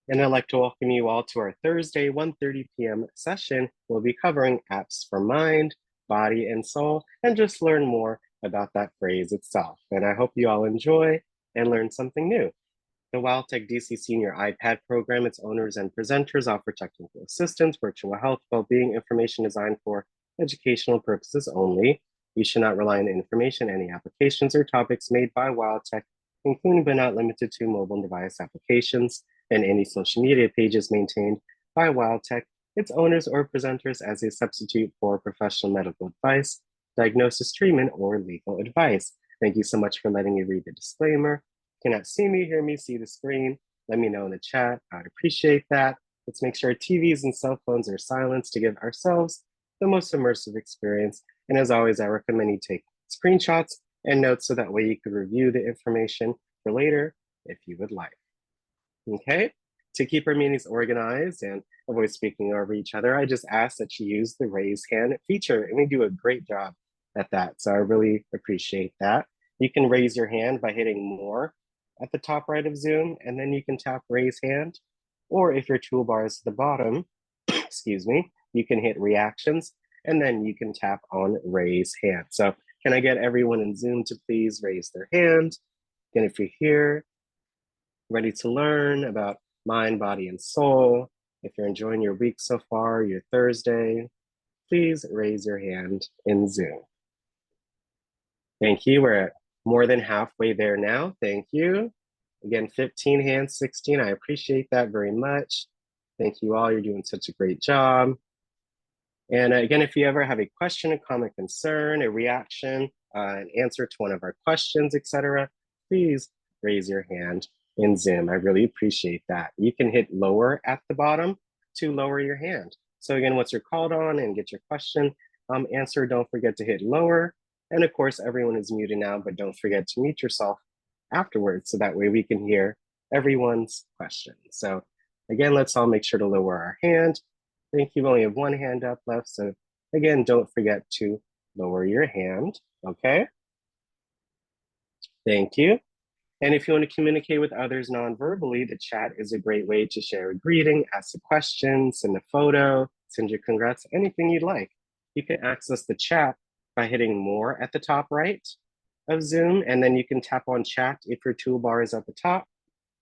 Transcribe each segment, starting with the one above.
And I'd like to welcome you all to our Thursday 1:30 p.m. session. We'll be covering apps for mind, body, and soul, and just learn more about that phrase itself. And I hope you all enjoy and learn something new. The WildTech DC Senior iPad program, its owners and presenters offer technical assistance, virtual health, well-being information designed for educational purposes only. You should not rely on the information, any applications or topics made by WildTech, including but not limited to mobile device applications and any social media pages maintained by WildTech, its owners or presenters as a substitute for professional medical advice, diagnosis, treatment, or legal advice. Thank you so much for letting me read the disclaimer. Cannot see me, hear me, see the screen, let me know in the chat. I'd appreciate that. Let's make sure our TVs and cell phones are silenced to give ourselves the most immersive experience. And as always, I recommend you take screenshots and notes so that way you could review the information for later if you would like. Okay, to keep our meetings organized and avoid speaking over each other, I just ask that you use the raise hand feature, and we do a great job at that. So I really appreciate that. You can raise your hand by hitting more at the top right of Zoom, and then you can tap raise hand. Or if your toolbar is at the bottom, excuse me, you can hit reactions, and then you can tap on raise hand. So can I get everyone in Zoom to please raise their hand? And if you're here, ready to learn about mind, body, and soul, if you're enjoying your week so far, your Thursday, please raise your hand in Zoom. Thank you. We're at more than halfway there now. Thank you. Again, 15 hands, 16. I appreciate that very much. Thank you all. You're doing such a great job. And again, if you ever have a question, a comment, concern, a reaction, an answer to one of our questions, etc., please raise your hand in Zoom. I really appreciate that. You can hit lower at the bottom to lower your hand. So again, once you're called on and get your question answered, don't forget to hit lower. And of course, everyone is muted now, but don't forget to mute yourself afterwards so that way we can hear everyone's question. So again, let's all make sure to lower our hand. Thank you. We only have one hand up left. So again, don't forget to lower your hand. Okay. Thank you. And if you want to communicate with others non-verbally, the chat is a great way to share a greeting, ask a question, send a photo, send your congrats, anything you'd like. You can access the chat by hitting more at the top right of Zoom, and then you can tap on chat if your toolbar is at the top,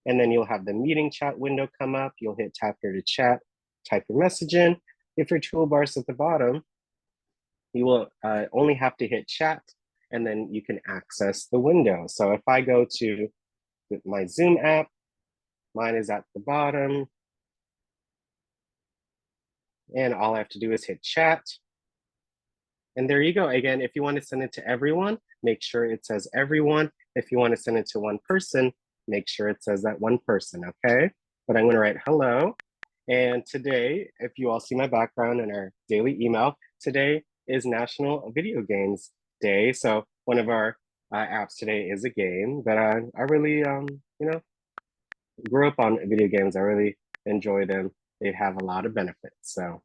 and then you'll have the meeting chat window come up. You'll hit tap here to chat, type your message in. If your toolbar is at the bottom, you will only have to hit chat, and then you can access the window. So if I go to my Zoom app, mine is at the bottom, and all I have to do is hit chat. And there you go. Again, if you want to send it to everyone, make sure it says everyone. If you want to send it to one person, make sure it says that one person, okay? But I'm going to write hello. And today, if you all see my background in our daily email, today is National Video Games Day. So one of our apps today is a game that I really, grew up on video games. I really enjoy them. They have a lot of benefits. So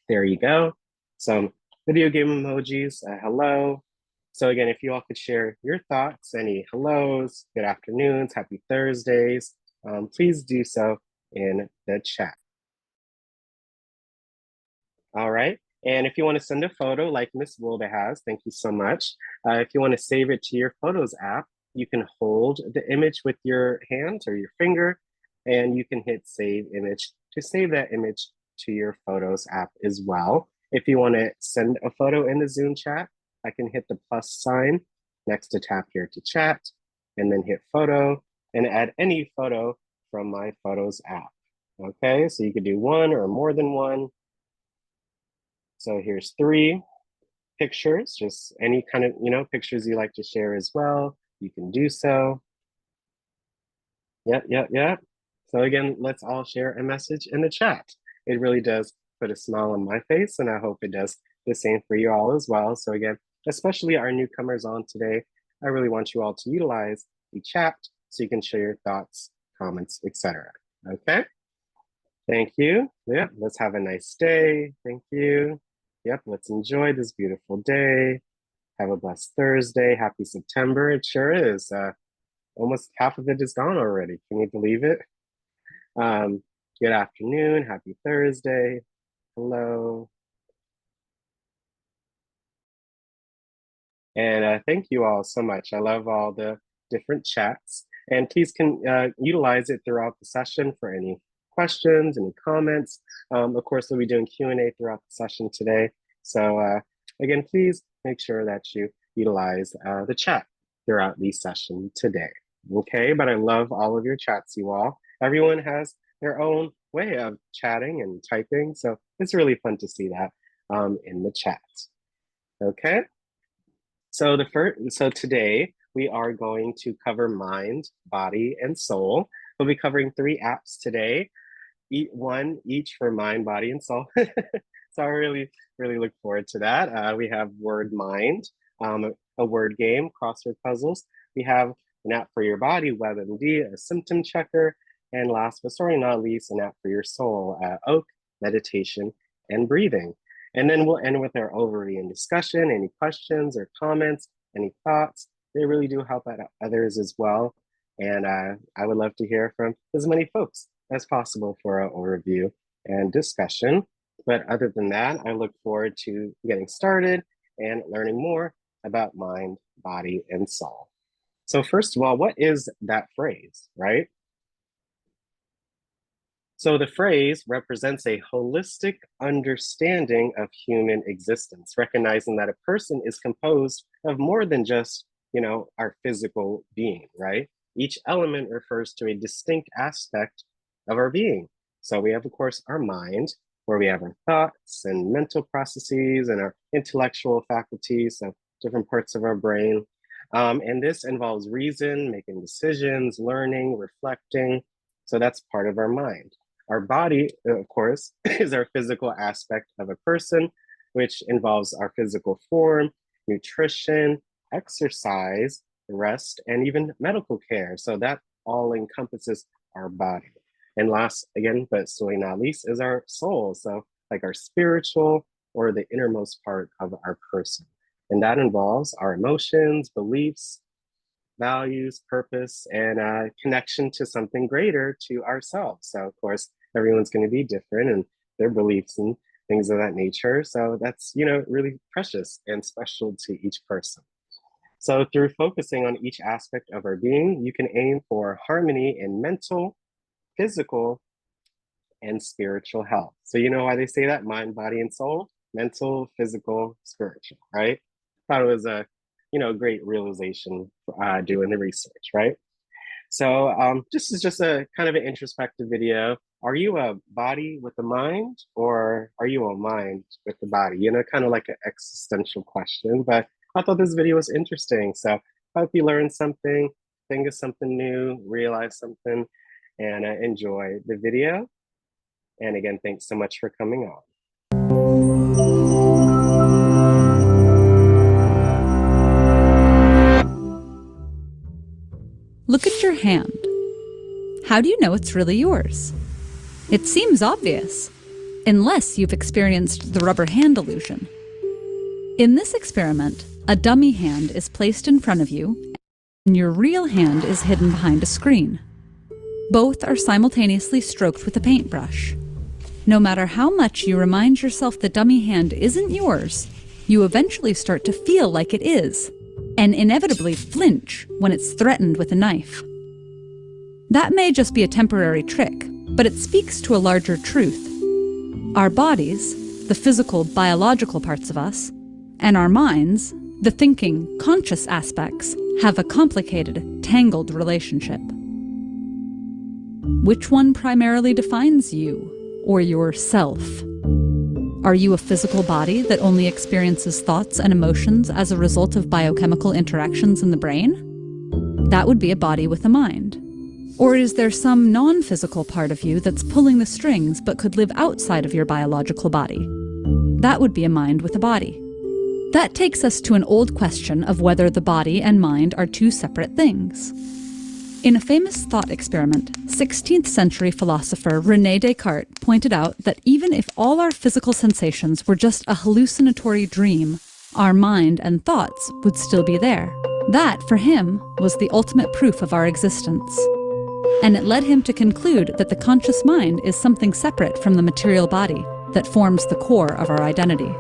there you go. Some video game emojis, hello. So again, if you all could share your thoughts, any hellos, good afternoons, happy Thursdays, please do so in the chat. All right. And if you want to send a photo like Miss Wilda has, thank you so much. If you want to save it to your Photos app, you can hold the image with your hand or your finger, and you can hit Save Image to save that image to your Photos app as well. If you want to send a photo in the Zoom chat, I can hit the plus sign next to tap here to chat, and then hit photo and add any photo from my Photos app. Okay, so you could do one or more than one. So here's 3 pictures, just any kind of, pictures you like to share as well. You can do so. Yep. So again, let's all share a message in the chat. It really does put a smile on my face, and I hope it does the same for you all as well. So again, especially our newcomers on today, I really want you all to utilize the chat so you can share your thoughts, comments, etc. Okay? Thank you. Yeah, let's have a nice day. Thank you. Yep, let's enjoy this beautiful day. Have a blessed Thursday. Happy September. It sure is. Almost half of it is gone already. Can you believe it? Good afternoon, happy Thursday. Hello. And thank you all so much. I love all the different chats. And please can utilize it throughout the session for any questions, any comments. Of course, we'll be doing Q&A throughout the session today. So again, please make sure that you utilize the chat throughout the session today. Okay, but I love all of your chats, you all. Everyone has their own way of chatting and typing, so it's really fun to see that in the chat. Okay. So today we are going to cover mind, body, and soul. We'll be covering 3 apps today, one each for mind, body, and soul. So I really look forward to that. We have Word Mind, a word game, crossword puzzles. We have an app for your body, WebMD, a symptom checker, and last but certainly not least, an app for your soul, Oak, meditation, and breathing. And then we'll end with our overview and discussion. Any questions or comments, any thoughts, they really do help out others as well. And I would love to hear from as many folks as possible for our overview and discussion. But other than that, I look forward to getting started and learning more about mind, body, and soul. So first of all, what is that phrase, right? So the phrase represents a holistic understanding of human existence, recognizing that a person is composed of more than just, our physical being, right? Each element refers to a distinct aspect of our being. So we have, of course, our mind, where we have our thoughts and mental processes and our intellectual faculties, so different parts of our brain. And this involves reason, making decisions, learning, reflecting. So that's part of our mind. Our body, of course, is our physical aspect of a person, which involves our physical form, nutrition, exercise, rest, and even medical care. So that all encompasses our body. And last, again, but certainly not least, is our soul. So like our spiritual or the innermost part of our person. And that involves our emotions, beliefs, values, purpose, and connection to something greater to ourselves. So of course, everyone's going to be different and their beliefs and things of that nature. So that's, really precious and special to each person. So through focusing on each aspect of our being, you can aim for harmony in mental, physical, and spiritual health. So you know why they say that? Mind, body, and soul? Mental, physical, spiritual, right? Thought it was a great realization doing the research, right? So this is just a kind of an introspective video. Are you a body with a mind, or are you a mind with the body? Kind of like an existential question, but I thought this video was interesting. So I hope you learned something, think of something new, realize something, and enjoy the video. And again, thanks so much for coming on. Look at your hand. How do you know it's really yours? It seems obvious, unless you've experienced the rubber hand illusion. In this experiment, a dummy hand is placed in front of you, and your real hand is hidden behind a screen. Both are simultaneously stroked with a paintbrush. No matter how much you remind yourself the dummy hand isn't yours, you eventually start to feel like it is, and inevitably flinch when it's threatened with a knife. That may just be a temporary trick, but it speaks to a larger truth. Our bodies, the physical, biological parts of us, and our minds, the thinking, conscious aspects, have a complicated, tangled relationship. Which one primarily defines you, or yourself? Are you a physical body that only experiences thoughts and emotions as a result of biochemical interactions in the brain? That would be a body with a mind. Or is there some non-physical part of you that's pulling the strings but could live outside of your biological body? That would be a mind with a body. That takes us to an old question of whether the body and mind are two separate things. In a famous thought experiment, 16th century philosopher René Descartes pointed out that even if all our physical sensations were just a hallucinatory dream, our mind and thoughts would still be there. That, for him, was the ultimate proof of our existence. and it led him to conclude that the conscious mind is something separate from the material body that forms the core of our identity.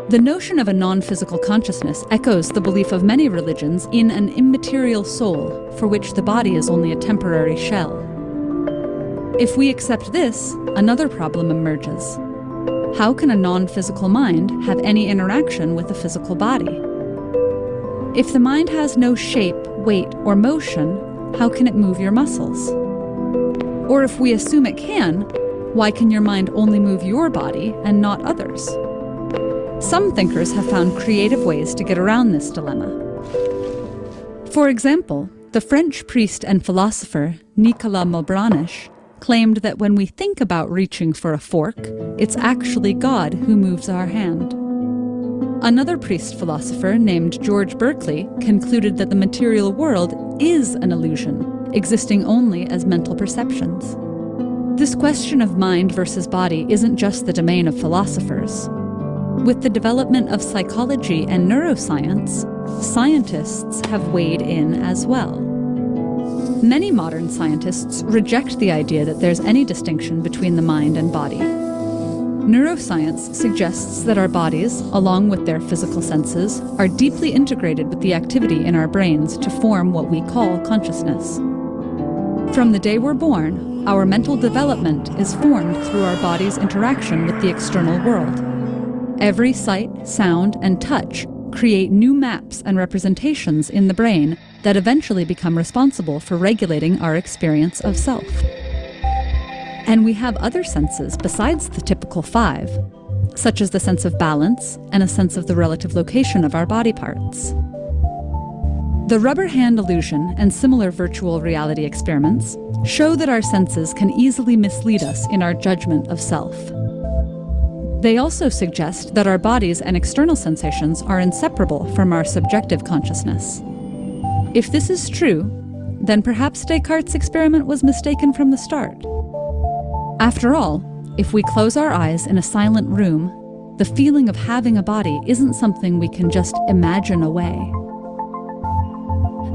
The notion of a non-physical consciousness echoes the belief of many religions in an immaterial soul for which the body is only a temporary shell. If we accept this, another problem emerges. How can a non-physical mind have any interaction with a physical body? If the mind has no shape, weight, or motion, how can it move your muscles? Or if we assume it can, why can your mind only move your body and not others? Some thinkers have found creative ways to get around this dilemma. For example, the French priest and philosopher Nicolas Malebranche claimed that when we think about reaching for a fork, it's actually God who moves our hand. Another priest-philosopher named George Berkeley concluded that the material world is an illusion, existing only as mental perceptions. This question of mind versus body isn't just the domain of philosophers. With the development of psychology and neuroscience, scientists have weighed in as well. Many modern scientists reject the idea that there's any distinction between the mind and body. Neuroscience suggests that our bodies, along with their physical senses, are deeply integrated with the activity in our brains to form what we call consciousness. From the day we're born, our mental development is formed through our body's interaction with the external world. Every sight, sound, and touch create new maps and representations in the brain that eventually become responsible for regulating our experience of self. And we have other senses besides the typical 5, such as the sense of balance and a sense of the relative location of our body parts. The rubber hand illusion and similar virtual reality experiments show that our senses can easily mislead us in our judgment of self. They also suggest that our bodies and external sensations are inseparable from our subjective consciousness. If this is true, then perhaps Descartes' experiment was mistaken from the start. After all, if we close our eyes in a silent room, the feeling of having a body isn't something we can just imagine away.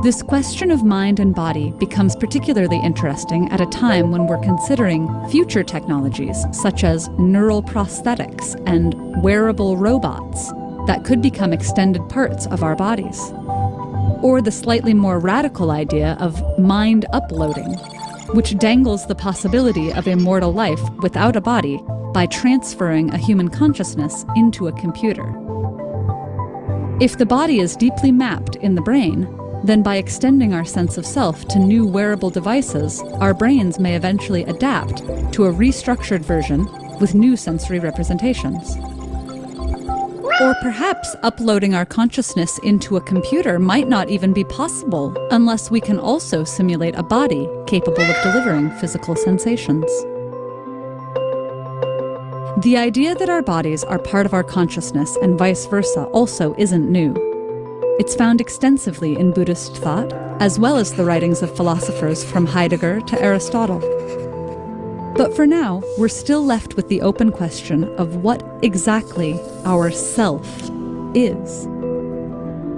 This question of mind and body becomes particularly interesting at a time when we're considering future technologies such as neural prosthetics and wearable robots that could become extended parts of our bodies. Or the slightly more radical idea of mind uploading, which dangles the possibility of immortal life without a body by transferring a human consciousness into a computer. If the body is deeply mapped in the brain, then by extending our sense of self to new wearable devices, our brains may eventually adapt to a restructured version with new sensory representations. Or perhaps uploading our consciousness into a computer might not even be possible unless we can also simulate a body capable of delivering physical sensations. The idea that our bodies are part of our consciousness and vice versa also isn't new. It's found extensively in Buddhist thought, as well as the writings of philosophers from Heidegger to Aristotle. But for now, we're still left with the open question of what exactly our self is.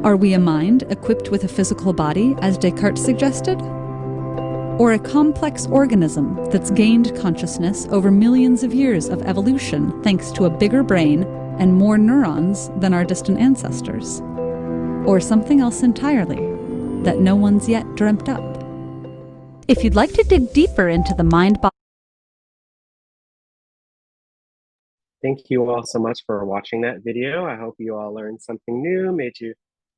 Are we a mind equipped with a physical body, as Descartes suggested? Or a complex organism that's gained consciousness over millions of years of evolution thanks to a bigger brain and more neurons than our distant ancestors? Or something else entirely that no one's yet dreamt up? If you'd like to dig deeper into the mind-body. Thank you all so much for watching that video. I hope you all learned something new,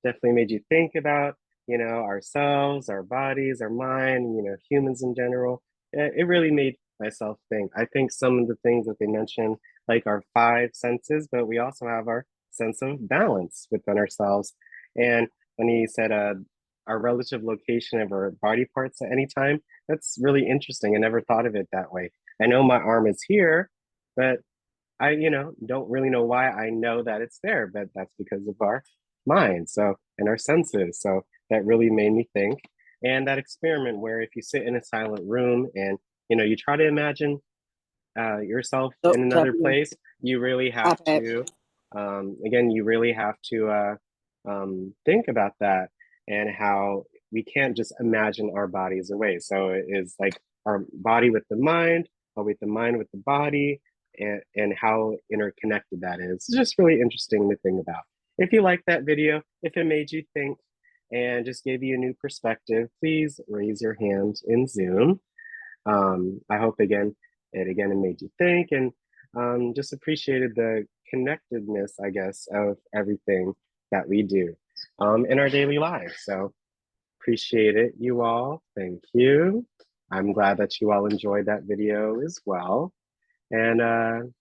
definitely made you think about, ourselves, our bodies, our mind, humans in general. It really made myself think. I think some of the things that they mentioned, like our 5 senses, but we also have our sense of balance within ourselves. And when he said our relative location of our body parts at any time, that's really interesting. I never thought of it that way. I know my arm is here, but I, don't really know why I know that it's there, but that's because of our mind, and our senses. So that really made me think. And that experiment where if you sit in a silent room and, you try to imagine yourself in another place, you really have to, again, you really have to think about that and how we can't just imagine our bodies away. So it is like our body with the mind, or with the mind with the body, and how interconnected that is. It's just really interesting to think about. If you liked that video, if it made you think and just gave you a new perspective, please raise your hand in Zoom. I hope it made you think, and just appreciated the connectedness, I guess, of everything that we do in our daily lives. So appreciate it, you all. Thank you. I'm glad that you all enjoyed that video as well. And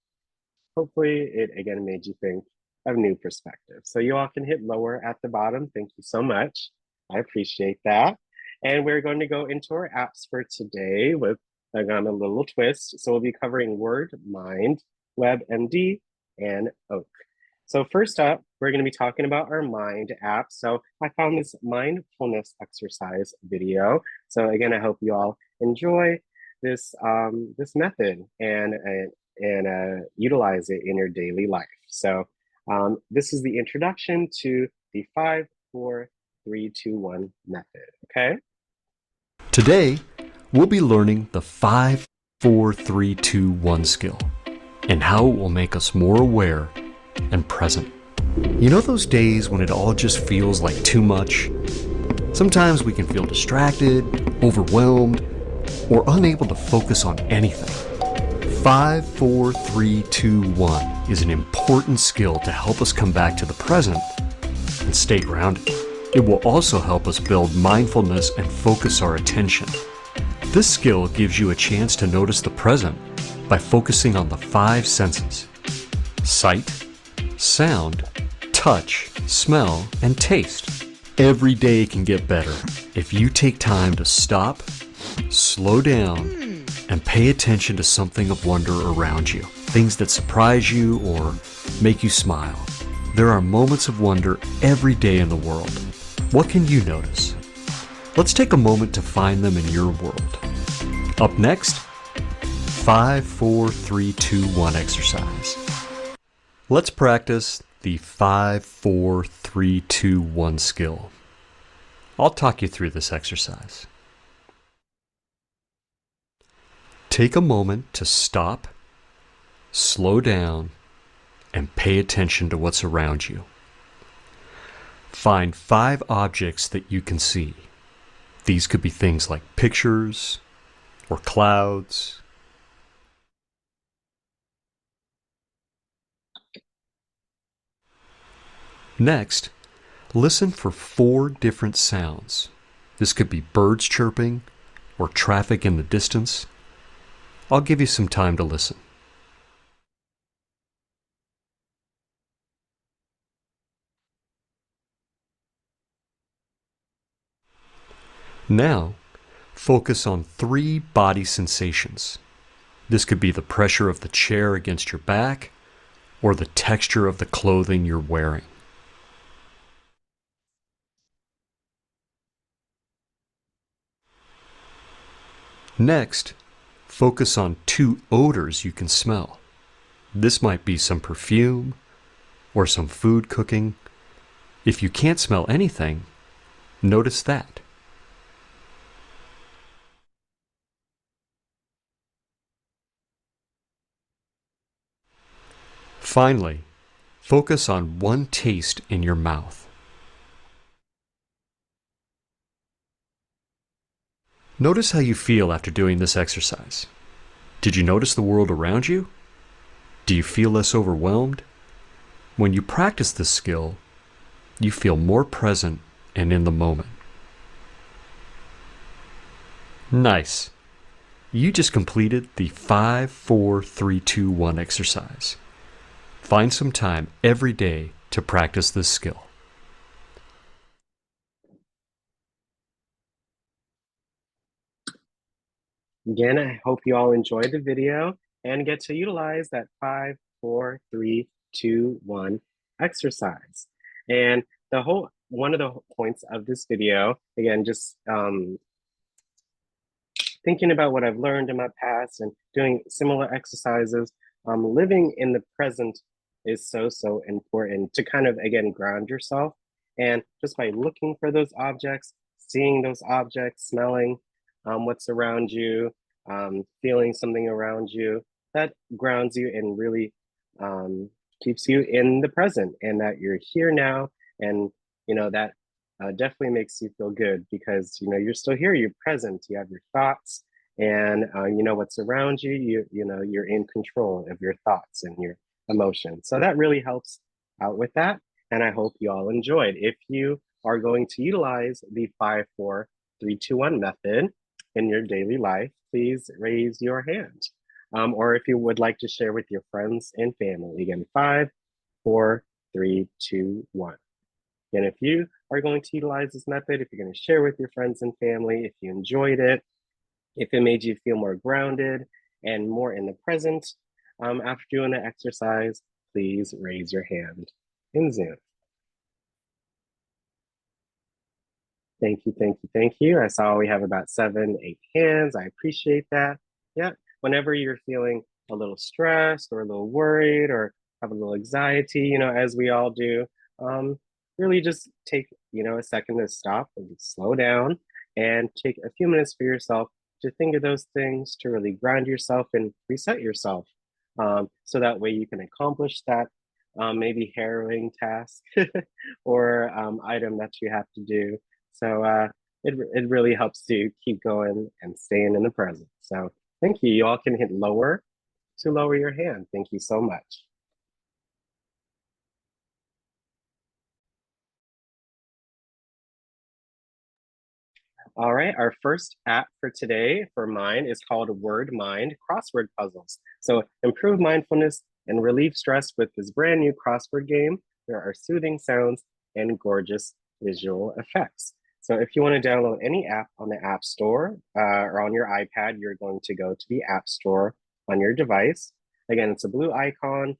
hopefully it again made you think of new perspectives. So you all can hit lower at the bottom. Thank you so much. I appreciate that. And we're going to go into our apps for today with a little twist. So we'll be covering Word, Mind, WebMD, and Oak. So first up, we're going to be talking about our Mind app. So I found this mindfulness exercise video. So again, I hope you all enjoy this this method and utilize it in your daily life. So this is the introduction to the 5, 4, 3, 2, 1 method. Okay. Today, we'll be learning the 5, 4, 3, 2, 1 skill and how it will make us more aware and present. You know those days when it all just feels like too much? Sometimes we can feel distracted, overwhelmed, or unable to focus on anything. 5, 4, 3, 2, 1 is an important skill to help us come back to the present and stay grounded. It will also help us build mindfulness and focus our attention. This skill gives you a chance to notice the present by focusing on the 5 senses: sight, sound, touch, smell, and taste. Every day can get better if you take time to stop, slow down, and pay attention to something of wonder around you. Things that surprise you or make you smile. There are moments of wonder every day in the world. What can you notice? Let's take a moment to find them in your world. Up next, 5, 4, 3, 2, 1 exercise. Let's practice the 5, 4, 3, 2, 1 skill. I'll talk you through this exercise. Take a moment to stop, slow down, and pay attention to what's around you. Find 5 objects that you can see. These could be things like pictures or clouds. Next, listen for 4 different sounds. This could be birds chirping or traffic in the distance. I'll give you some time to listen. Now, focus on 3 body sensations. This could be the pressure of the chair against your back or the texture of the clothing you're wearing. Next, focus on 2 odors you can smell. This might be some perfume or some food cooking. If you can't smell anything, notice that. Finally, focus on 1 taste in your mouth. Notice how you feel after doing this exercise. Did you notice the world around you? Do you feel less overwhelmed? When you practice this skill, you feel more present and in the moment. Nice. You just completed the 5, 4, 3, 2, 1 exercise. Find some time every day to practice this skill. Again, I hope you all enjoyed the video and get to utilize that 5, 4, 3, 2, 1 exercise. And one of the points of this video, again, just thinking about what I've learned in my past and doing similar exercises, living in the present is so important to kind of, again, ground yourself. And just by looking for those objects, seeing those objects, smelling what's around you, feeling something around you, that grounds you and really keeps you in the present, and that you're here now. And that definitely makes you feel good because you're still here, you're present, you have your thoughts, and what's around you. You're in control of your thoughts and your emotions. So that really helps out with that. And I hope you all enjoyed. If you are going to utilize the 5, 4, 3, 2, 1 method in your daily life, please raise your hand. Or if you would like to share with your friends and family. Again, 5, 4, 3, 2, 1. And if you are going to utilize this method, if you're going to share with your friends and family, if you enjoyed it, if it made you feel more grounded and more in the present after doing the exercise, please raise your hand in Zoom. Thank you, thank you, thank you. I saw we have about 7, 8 hands. I appreciate that. Yeah, whenever you're feeling a little stressed or a little worried or have a little anxiety, as we all do, really just take, a second to stop and slow down and take a few minutes for yourself to think of those things, to really ground yourself and reset yourself. So that way you can accomplish that maybe harrowing task or item that you have to do. So it really helps to keep going and staying in the present. So thank you. You all can hit lower to lower your hand. Thank you so much. All right, our first app for today for Mind is called Word Mind Crossword Puzzles. So improve mindfulness and relieve stress with this brand new crossword game. There are soothing sounds and gorgeous visual effects. So if you want to download any app on the App Store or on your iPad, you're going to go to the App Store on your device. Again, it's a blue icon,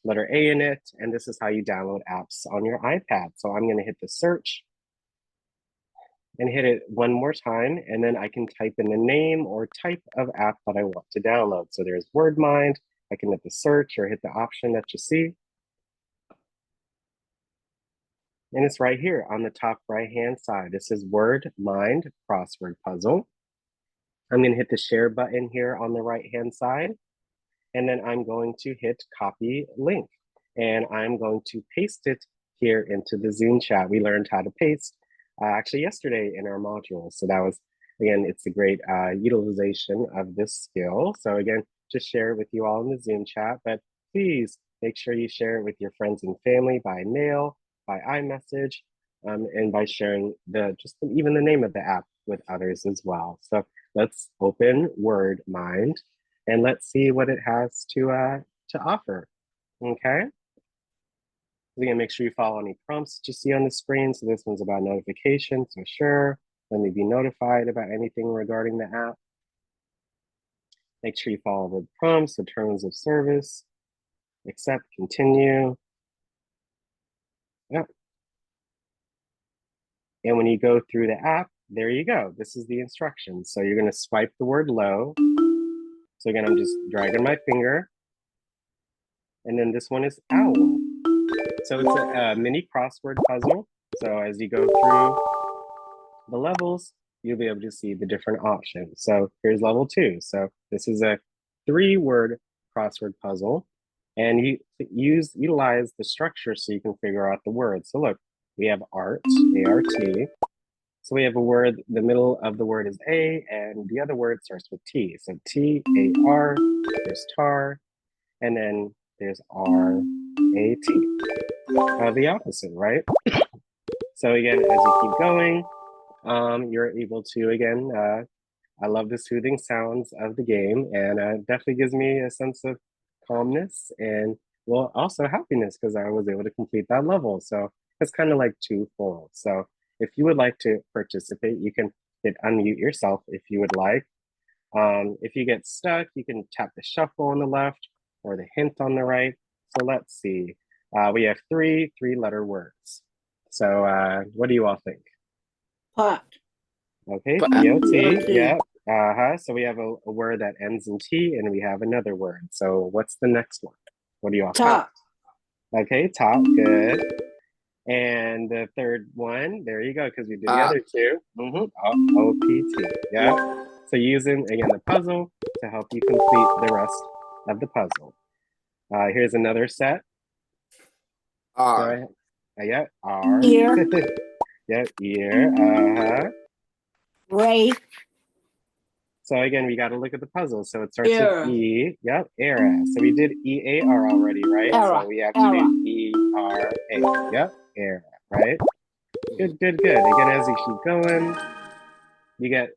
letter A in it, and this is how you download apps on your iPad. So I'm going to hit the search and hit it one more time, and then I can type in the name or type of app that I want to download. So there's WordMind. I can hit the search or hit the option that you see. And it's right here on the top right-hand side. This is WordMind Crossword Puzzle. I'm gonna hit the share button here on the right-hand side, and then I'm going to hit copy link. And I'm going to paste it here into the Zoom chat. We learned how to paste actually yesterday in our module. So that was, again, it's a great utilization of this skill. So again, just share it with you all in the Zoom chat, but please make sure you share it with your friends and family by mail, by iMessage, and by sharing even the name of the app with others as well. So let's open WordMind and let's see what it has to offer, okay? Again, make sure you follow any prompts that you see on the screen. So this one's about notifications, so sure, let me be notified about anything regarding the app. Make sure you follow the prompts, the terms of service, accept, continue. Yep. And when you go through the app, there you go. This is the instructions. So you're gonna swipe the word low. So again, I'm just dragging my finger. And then this one is owl. So it's a mini crossword puzzle. So as you go through the levels, you'll be able to see the different options. So here's level 2. So this is a 3-word crossword puzzle, and you utilize the structure so you can figure out the words. So look, we have art, A-R-T. So we have a word, the middle of the word is A, and the other word starts with T. So T-A-R, there's tar, and then there's R-A-T. The opposite, right? So again, as you keep going, you're able to, again, I love the soothing sounds of the game, and it definitely gives me a sense of calmness and, well, also happiness because I was able to complete that level. So it's kind of like twofold. So if you would like to participate, you can hit unmute yourself if you would like. If you get stuck, you can tap the shuffle on the left or the hint on the right. So let's see. We have 3 3-letter words. So what do you all think? Pot. Okay, Pot. P-O-T, yeah. So we have a word that ends in T, and we have another word. So what's the next one? What do you all Top. think? Okay, top, good. And the third one, there you go, because we did the other two. OPT. Yeah. So using again the puzzle to help you complete the rest of the puzzle. Here's another set. R. Yeah, R. Ear. Yeah, ear. Ray. So again, we got to look at the puzzle. So it starts Era. with E. Yep, era. So we did EAR already, right? Era. So we have to do ERA. Yep, era, right? Good. Again, as you keep going, you get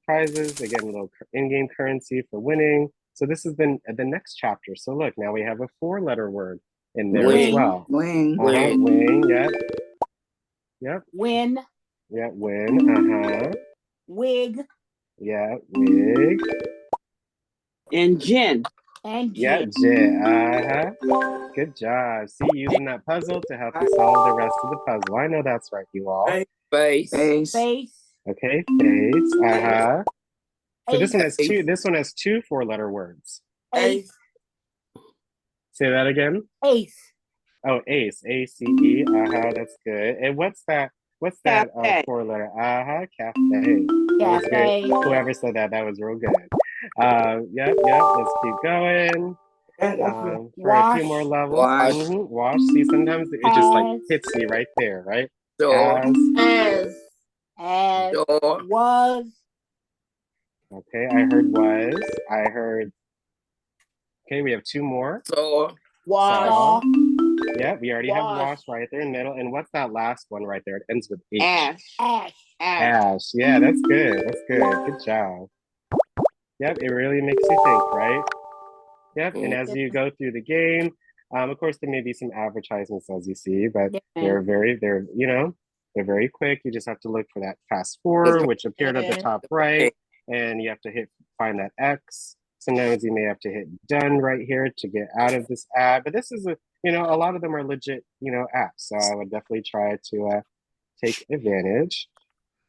prizes. Again, a little in-game currency for winning. So this is the next chapter. So look, now we have a 4-letter word in there as well. Wing. Wing. Yep. Win. Yeah, win. Wig. Yeah, wig. And gin. And Yeah, gin. J. Good job. See, using that puzzle to help you solve the rest of the puzzle. I know that's right, you all. Face. Face. Okay, face. So this Ace. one has two. This one has 2 4-letter words. Ace. Say that again. Ace. Oh, ace. ACE. That's good. And what's that? What's that? Cafe. 4-letter. Cafe. That was Cafe. good. Whoever said that was real good. Yep. Let's keep going. For a few more levels. Wash. Wash. See, sometimes it just like hits you right there, right? Door. As. Door. Was. Okay, I heard was. I heard. Okay, we have 2 more. Saw. Saw. Yeah, we already have Wash. wash right there in the middle. And what's that last one right there? It ends with H. Ash. Ash. Yeah, that's good. Good job. Yep, it really makes you think, right? Yep, and as you go through the game, of course, there may be some advertisements as you see, but they're very quick. You just have to look for that fast forward, which appeared at the top right, and you have to find that X. Sometimes you may have to hit done right here to get out of this ad, but this is a lot of them are legit, apps. So I would definitely try to take advantage.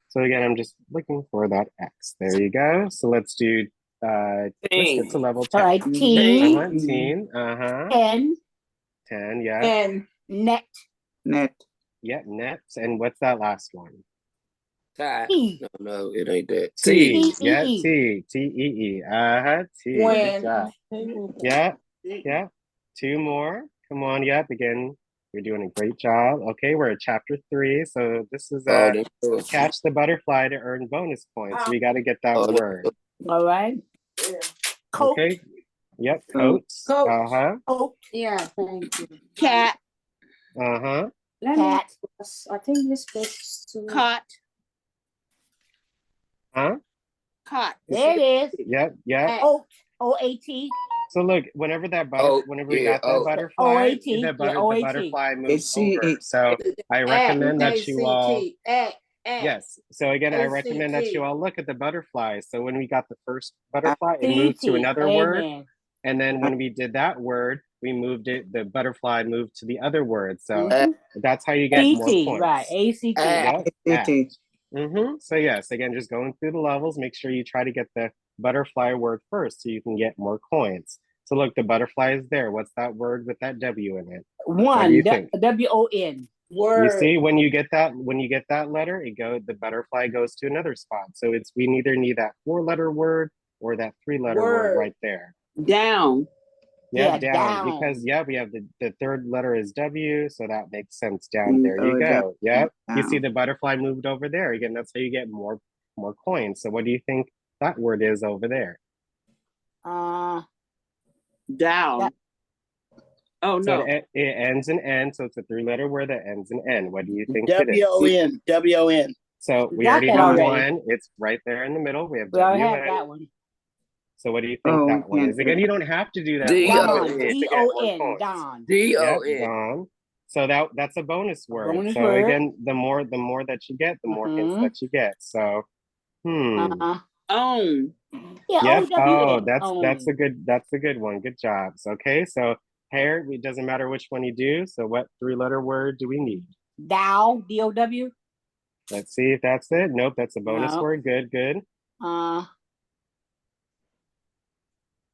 So again, I'm just looking for that X. There you go. So let's do let's get to level 10. All right. T. Teen. 10, yeah. And net. Yeah, nets. And what's that last one? Tie. T. No, it ain't that. T. T. Yeah, T. T-E-E. T. Good job. Yeah. 2 more. Come on, yep. Again, you're doing a great job. Okay, we're at chapter 3. So this is catch the butterfly to earn bonus points. So we got to get that word. All right. Coat. Okay. Yep, coats. Coat. Coat. Yeah, thank you. Cat. Let me, Cat. I think this best to Cot. Huh? Cot. There it is. Yep. Oat. O-A-T. So look, whenever we got that butterfly, O-A-T. the O-A-T. butterfly moves over. So I recommend that you all. Yes. So again, I recommend that you all look at the butterfly. So when we got the first butterfly, it moved to another word. And then when we did that word, we moved it, the butterfly moved to the other word. So that's how you get more points. Right. A-C-T. So yes, again, just going through the levels, make sure you try to get the butterfly word first so you can get more coins. So look, the butterfly is there. What's that word with that W in it? One. W-O-N. word. You see, when you get that letter, the butterfly goes to another spot. So we either need that 4-letter word or that 3-letter word right there. Down. Yeah, down. Because we have the third letter is W, so that makes sense. Down. There you go. Yep. You see the butterfly moved over there. Again, that's how you get more coins. So what do you think that word is over there? Down. Oh, so no. It ends in N, so it's a 3-letter word that ends in N. What do you think W-O-N. it is? W-O-N. So we already have one. It's right there in the middle. We have already W-N. have that one. So what do you think that one is? Again, you don't have to do that. Don. D-O-N. Don. D-O-N. Yep, Don. So that's a bonus word. Word. Again, the more that you get, the more hints that you get. So, Own. Yeah. Yep. O-W-N. That's a good one. Good job. So, okay. So hair. It doesn't matter which one you do. So what 3-letter word do we need? Dow. D-O-W. Let's see if that's it. Nope. That's a bonus word. Good.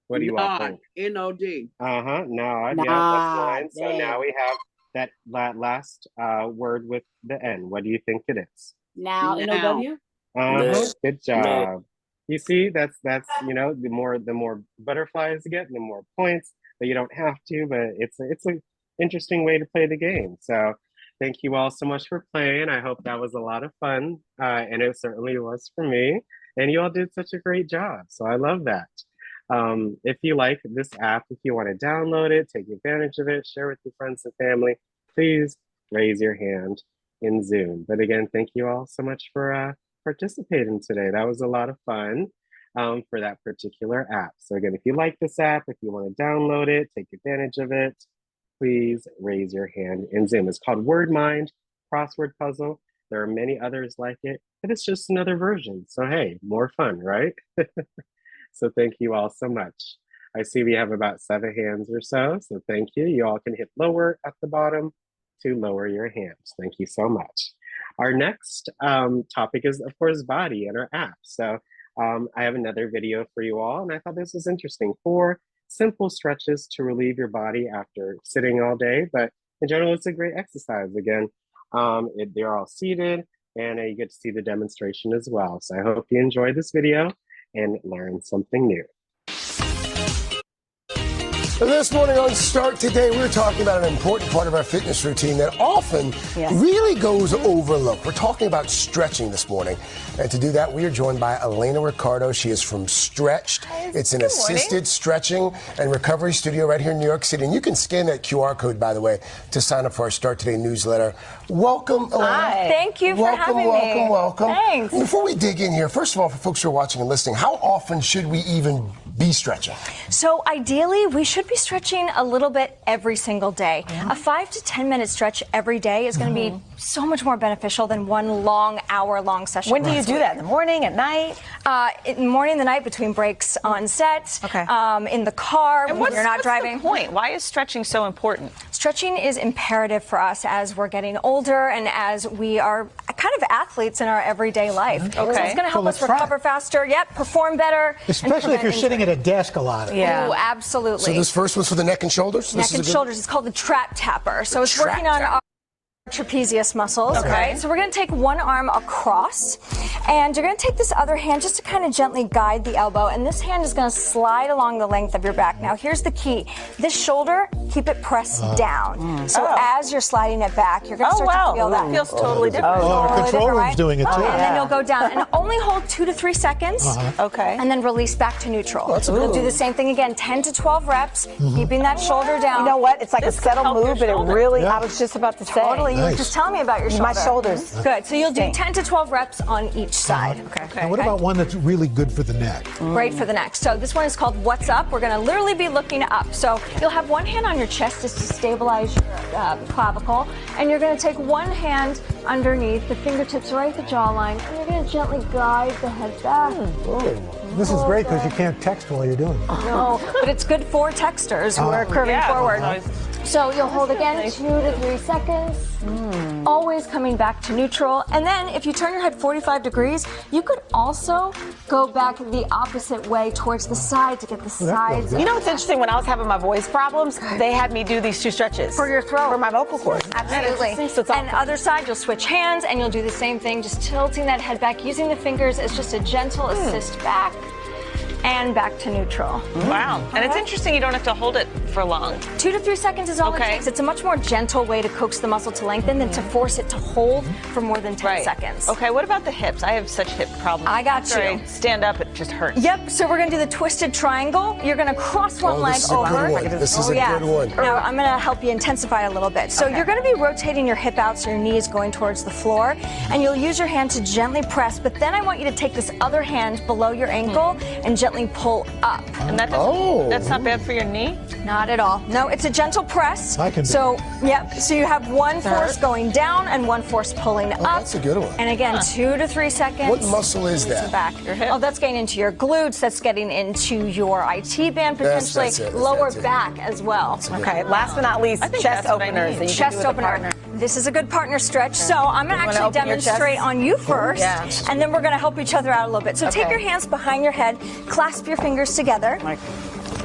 What do you all think? N-O-D. Nod. Nod. Yeah, that's 9. So now we have that last word with the N. What do you think it is? Now, N-O-W? Good job. You see, that's you know, the more butterflies you get, the more points. But you don't have to, but it's an interesting way to play the game. So thank you all so much for playing. I hope that was a lot of fun, and it certainly was for me. And you all did such a great job, so I love that. If you like this app, if you want to download it, take advantage of it, share with your friends and family, please raise your hand in Zoom. But again, thank you all so much for participating today. That was a lot of fun for that particular app. So again, if you like this app, if you want to download it, take advantage of it, please raise your hand in Zoom. It's called WordMind Crossword Puzzle. There are many others like it, but it's just another version. So hey, more fun, right? So thank you all so much. I see we have about 7 hands or so. So thank you. You all can hit lower at the bottom to lower your hands. Thank you so much. Our next topic is, of course, body and our app. So I have another video for you all, and I thought this was interesting. 4 simple stretches to relieve your body after sitting all day, but in general, it's a great exercise. Again, they're all seated, and you get to see the demonstration as well. So I hope you enjoyed this video and learn something new. This morning on Start Today, we're talking about an important part of our fitness routine that often really goes overlooked. We're talking about stretching this morning. And to do that, we are joined by Elena Ricardo. She is from Stretched. It's an assisted stretching and recovery studio right here in New York City. And you can scan that QR code, by the way, to sign up for our Start Today newsletter. Welcome, Elena. Hi. Thank you for having me. Welcome. Thanks. Before we dig in here, first of all, for folks who are watching and listening, how often should we even be stretching? So ideally, we should be stretching a little bit every single day. A 5 to 10 minute stretch every day is going to be so much more beneficial than one long hour-long session. When do you do that? In the morning, at night? In the morning, the night, between breaks on set, in the car, and when you're not driving. What's the point? Why is stretching so important? Stretching is imperative for us as we're getting older and as we are kind of athletes in our everyday life. So it's going to help us recover faster, perform better. Especially if you're sitting at a desk a lot. Oh, absolutely. So this first one's for the neck and shoulders? Neck and shoulders. It's called the trap tapper. So it's working on our trapezius muscles, right? So we're going to take one arm across, and you're going to take this other hand just to kind of gently guide the elbow, and this hand is going to slide along the length of your back. Now here's the key. This shoulder, keep it pressed down. So as you're sliding it back, you're going to start to feel that. It feels totally different. The control room's doing it too. And then you'll go down and only hold 2 to 3 seconds. And then release back to neutral. You'll do the same thing again, 10 to 12 reps, keeping that shoulder down. You know what? It's like a subtle move, but it really, I was just about to say. Totally. You were just telling me about your shoulder. My shoulders. Good. So you'll do 10 to 12 reps on each side. And what about one that's really good for the neck? Great for the neck. So this one is called What's Up. We're going to literally be looking up. So you'll have one hand on your chest just to stabilize your clavicle. And you're going to take one hand underneath, the fingertips right at the jawline, and you're going to gently guide the head back. This is great because you can't text while you're doing it. No, but it's good for texters who are curving forward. So you'll hold again 2 to 3 seconds. Always coming back to neutral. And then if you turn your head 45 degrees, you could also go back the opposite way towards the side to get the sides. You know what's interesting? When I was having my voice problems, they had me do these 2 stretches. For your throat. For my vocal cords. Absolutely. And other side, you'll switch hands and you'll do the same thing, just tilting that head back, using the fingers as just a gentle assist back. And back to neutral. Wow. And it's interesting you don't have to hold it for long. 2 to 3 seconds is all it takes. It's a much more gentle way to coax the muscle to lengthen than to force it to hold for more than 10 seconds. Okay, what about the hips? I have such hip problems. I got After I stand up, it just hurts. Yep, so we're going to do the twisted triangle. You're going to cross one leg over. This is a good one. Now, I'm going to help you intensify a little bit. So you're going to be rotating your hip out so your knee is going towards the floor, and you'll use your hand to gently press, but then I want you to take this other hand below your ankle and gently pull up. And that doesn't, that's not bad for your knee? Not at all. No, it's a gentle press. I can do so, so you have one force going down and one force pulling up. That's a good one. And again, 2 to 3 seconds. What muscle is that? Back. Your hip. Oh, that's getting into your glutes. That's getting into your IT band, potentially lower back as well. Okay, last but not least, chest openers. Chest opener. This is a good partner stretch. So I'm going to actually demonstrate on you first, and then we're going to help each other out a little bit. So take your hands behind your head, clasp your fingers together.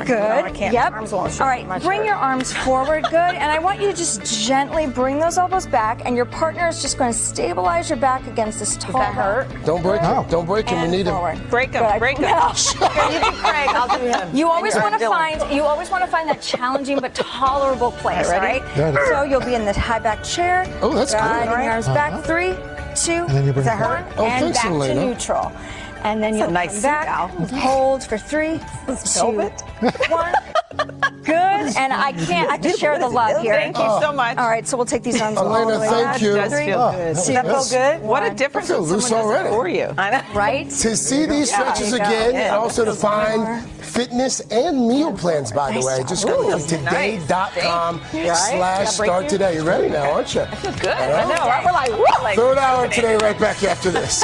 Good. I can't. Yep. Arms won't show All right. my Bring shirt. your arms forward. Good. And I want you to just gently bring those elbows back, and your partner is just going to stabilize your back against this tall. Does that hurt? Don't break him. Don't break him. We And need him. forward. Break him. Good. Break him. No. Okay, you do Craig. I'll do him. You always And want to you're Dylan. find that challenging but tolerable place. All All right, right. ready? Good. So you'll be in the high back chair. Oh, that's good. Guiding All right. your arms back. 3, 2, And then you bring does it that forward. hurt? Oh, And thanks, back to Elena. neutral. And then That's a you'll nice come seat, back. Al. Hold for 3, 2, Velvet? 1. Good. And I have to share the love here. Thank you so much. All right, so we'll take these arms all Elena, the way thank back. you. Does feel Oh, good. that Does that feel was good? What a One. difference I feel when loose someone does it already. for you. I know. Right? To see these stretches There you go. again Yeah. and also to find More. fitness and meal plans, by the way, just go to Ooh, today.com/start today. You're ready now, aren't you? Good. I know. Right? We're like, what? Like, Third hour today, right back after this.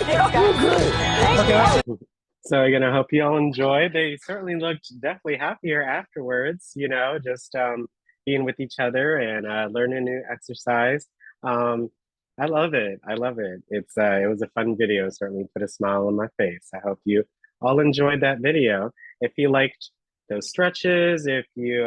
You're great. So again, I hope you all enjoyed. They certainly looked definitely happier afterwards, you know, just being with each other and learning a new exercise. I love it. I love it. It was a fun video, certainly put a smile on my face. I hope you all enjoyed that video. If you liked those stretches, if you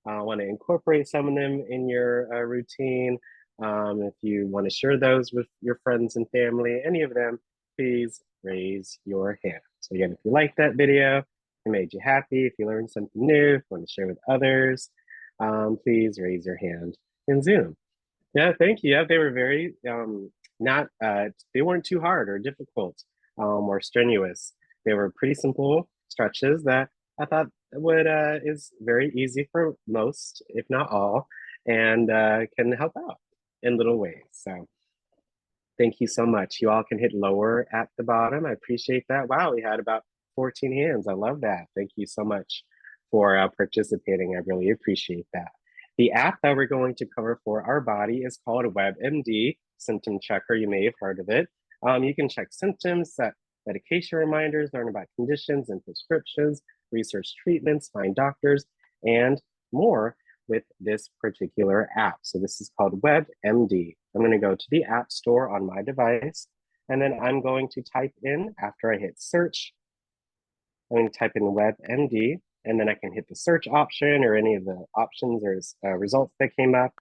want to incorporate some of them in your routine, if you want to share those with your friends and family, any of them, please raise your hand. So again, if you liked that video, it made you happy, if you learned something new, if you want to share with others, please raise your hand in Zoom. Yeah, thank you. Yeah, they were very they weren't too hard or difficult or strenuous. They were pretty simple stretches that I thought is very easy for most, if not all, and can help out in little ways. So thank you so much. You all can hit lower at the bottom. I appreciate that. Wow, we had about 14 hands. I love that. Thank you so much for participating. I really appreciate that. The app that we're going to cover for our body is called WebMD Symptom Checker. You may have heard of it. You can check symptoms, set medication reminders, learn about conditions and prescriptions, research treatments, find doctors, and more with this particular app. So this is called WebMD. I'm going to go to the App Store on my device, and then I'm going to type in, after I hit search, I'm going to type in WebMD, and then I can hit the search option or any of the options or results that came up,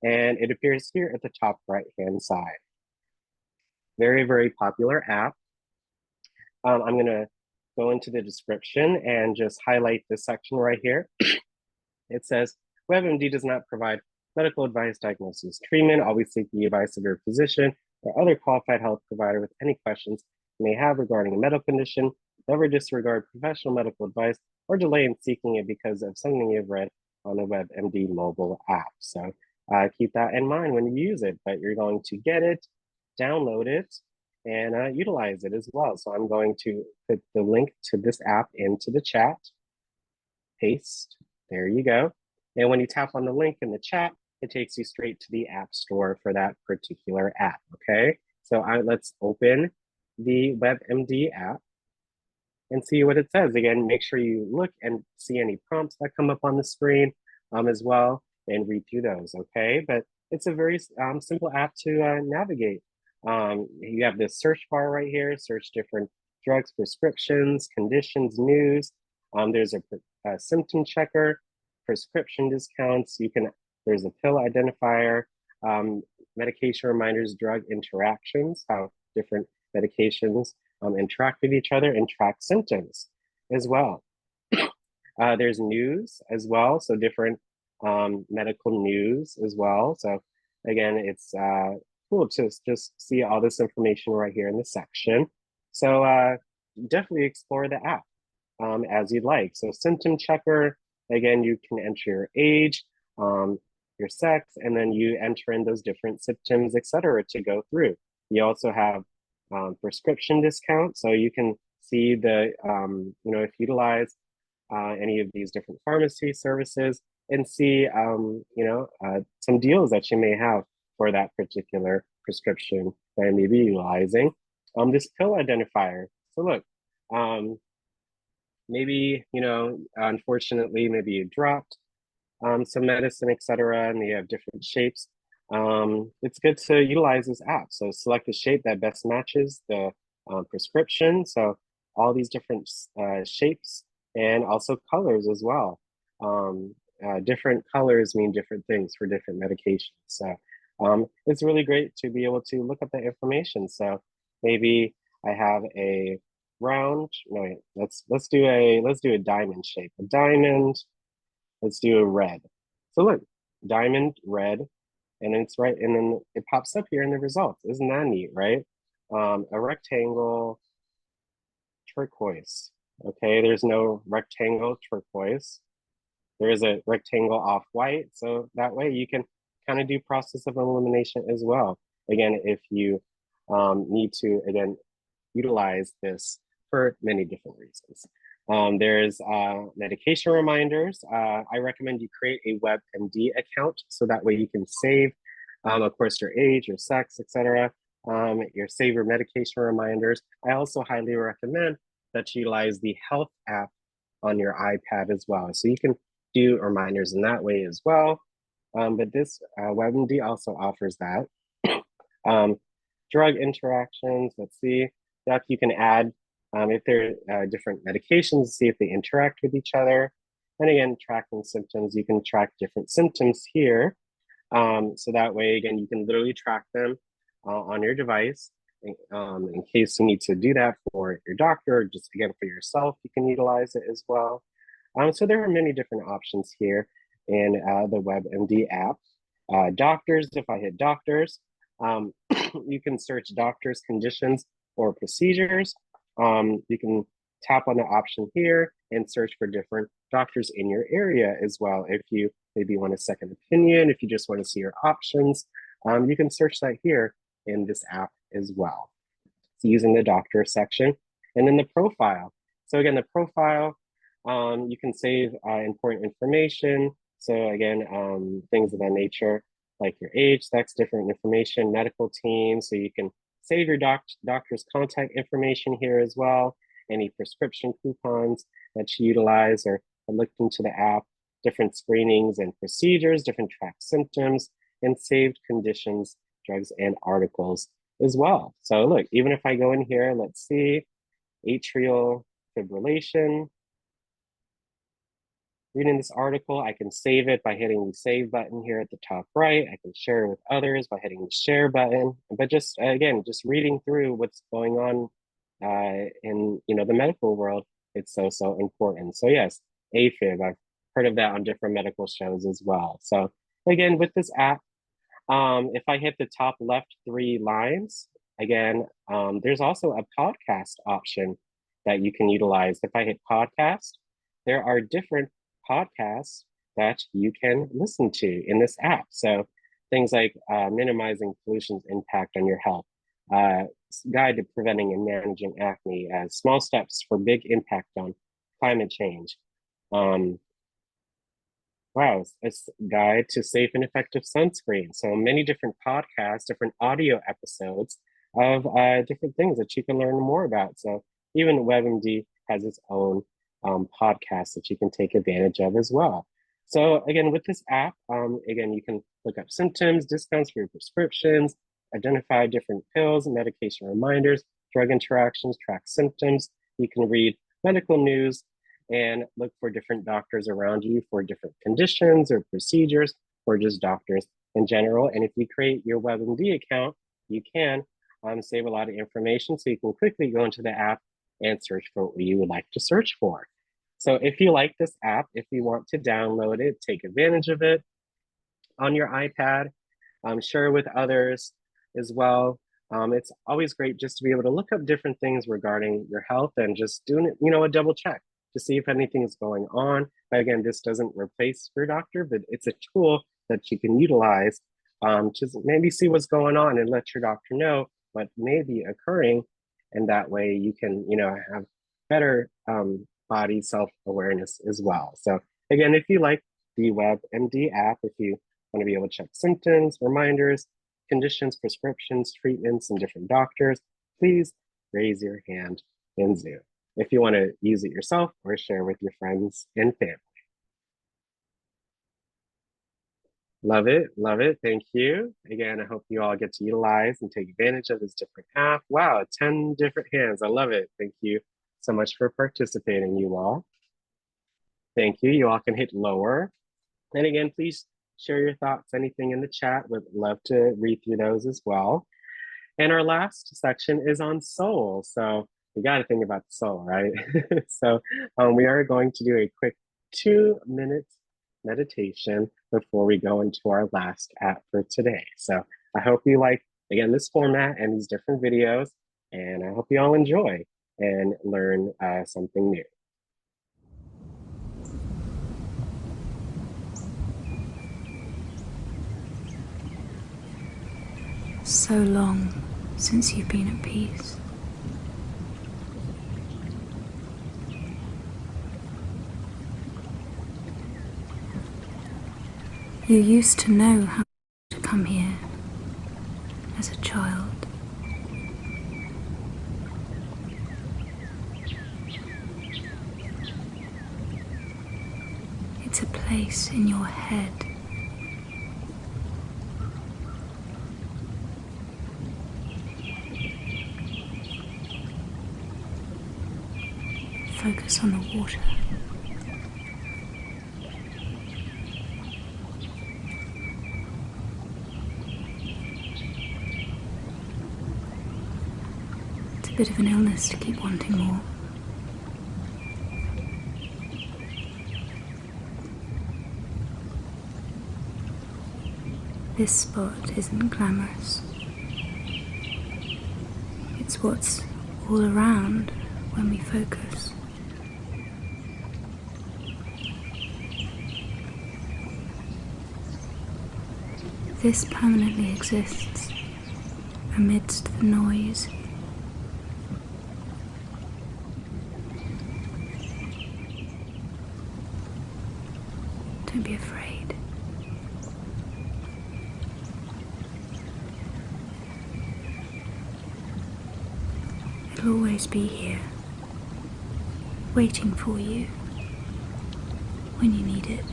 and it appears here at the top right-hand side. Very, very popular app. I'm going to go into the description and just highlight this section right here. It says, WebMD does not provide medical advice, diagnosis, treatment. Always seek the advice of your physician or other qualified health provider with any questions you may have regarding a medical condition. Never disregard professional medical advice or delay in seeking it because of something you've read on the WebMD mobile app. So keep that in mind when you use it, but you're going to get it, download it, and utilize it as well. So I'm going to put the link to this app into the chat. Paste, there you go. And when you tap on the link in the chat, it takes you straight to the App Store for that particular app, okay? So let's open the WebMD app and see what it says. Again, make sure you look and see any prompts that come up on the screen as well and read through those, okay? But it's a very simple app to navigate. You have this search bar right here, search different drugs, prescriptions, conditions, news. There's a symptom checker, prescription discounts. There's a pill identifier, medication reminders, drug interactions, how different medications interact with each other, and track symptoms as well. There's news as well, so different medical news as well. So again, it's cool to just see all this information right here in the section. So definitely explore the app as you'd like. So symptom checker, again, you can enter your age, your sex, and then you enter in those different symptoms, etc., to go through. You also have prescription discount, so you can see the, if you utilize any of these different pharmacy services and see, some deals that you may have for that particular prescription that you may be utilizing. This pill identifier. So look, maybe, unfortunately, maybe you dropped some medicine, etc., and they have different shapes. It's good to utilize this app. So select the shape that best matches the prescription. So all these different shapes and also colors as well. Different colors mean different things for different medications. So it's really great to be able to look up the information. So maybe I have a round, no, wait, let's do a diamond shape. A diamond, let's do a red. So look, diamond, red, and it's right, and then it pops up here in the results. Isn't that neat, right? A rectangle, turquoise. Okay, there's no rectangle turquoise. There is a rectangle off-white, so that way you can kind of do process of elimination as well. Again, if you need to, again, utilize this for many different reasons. There's medication reminders. I recommend you create a WebMD account so that way you can save, of course, your age, your sex, etc. Save your medication reminders. I also highly recommend that you utilize the health app on your iPad as well. So you can do reminders in that way as well. But this WebMD also offers that. Drug interactions, let's see, that you can add if there are different medications, see if they interact with each other. And again, tracking symptoms, you can track different symptoms here. So that way, again, you can literally track them on your device. In case you need to do that for your doctor, or just again for yourself, you can utilize it as well. So there are many different options here in the WebMD app. Doctors, if I hit doctors, you can search doctors, conditions, or procedures. You can tap on the option here and search for different doctors in your area as well. If you maybe want a second opinion, if you just want to see your options, you can search that here in this app as well. So using the doctor section, and then the profile. So again, the profile, you can save important information. So again, things of that nature, like your age, sex, different information, medical team. So you can save your doctor's contact information here as well. Any prescription coupons that you utilize or looked into the app, different screenings and procedures, different tracked symptoms, and saved conditions, drugs, and articles as well. So look, even if I go in here, let's see, atrial fibrillation. Reading this article, I can save it by hitting the save button here at the top right. I can share it with others by hitting the share button. But just again, just reading through what's going on in the medical world, it's so important. So yes, AFib, I've heard of that on different medical shows as well. So again, with this app, if I hit the top left 3 lines, again, there's also a podcast option that you can utilize. If I hit podcast, there are different podcasts that you can listen to in this app. So things like minimizing pollution's impact on your health, guide to preventing and managing acne, small steps for big impact on climate change. Wow, it's a guide to safe and effective sunscreen. So many different podcasts, different audio episodes of different things that you can learn more about. So even WebMD has its own podcast that you can take advantage of as well. So again, with this app, again, you can look up symptoms, discounts for your prescriptions, identify different pills, medication reminders, drug interactions, track symptoms. You can read medical news and look for different doctors around you for different conditions or procedures, or just doctors in general. And if you create your WebMD account, you can save a lot of information, so you can quickly go into the app and search for what you would like to search for. So if you like this app, if you want to download it, take advantage of it on your iPad, share it with others as well. It's always great just to be able to look up different things regarding your health and just doing it, a double check to see if anything is going on. But again, this doesn't replace your doctor, but it's a tool that you can utilize to maybe see what's going on and let your doctor know what may be occurring. And that way you can, have better body self-awareness as well. So again, if you like the WebMD app, if you want to be able to check symptoms, reminders, conditions, prescriptions, treatments, and different doctors, please raise your hand in Zoom if you want to use it yourself or share with your friends and family. Love it, love it. Thank you. Again, I hope you all get to utilize and take advantage of this different app. Wow, 10 different hands. I love it. Thank you so much for participating, you all. Thank you. You all can hit lower. And again, please share your thoughts, anything in the chat. Would love to read through those as well. And our last section is on soul. So we got to think about the soul, right? So we are going to do a quick 2-minute meditation before we go into our last app for today. So I hope you like, again, this format and these different videos, and I hope you all enjoy and learn something new. So long since you've been at peace. You used to know how to come here as a child. It's a place in your head. Focus on the water. It's a bit of an illness to keep wanting more. This spot isn't glamorous. It's what's all around when we focus. This permanently exists amidst the noise. Don't be afraid. It'll always be here, waiting for you when you need it.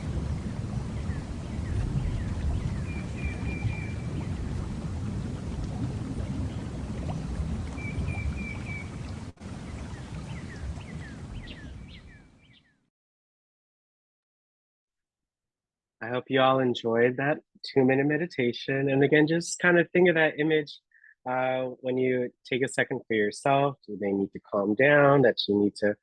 I hope you all enjoyed that 2-minute meditation. And again, just kind of think of that image when you take a second for yourself. Do they need to calm down? That you need to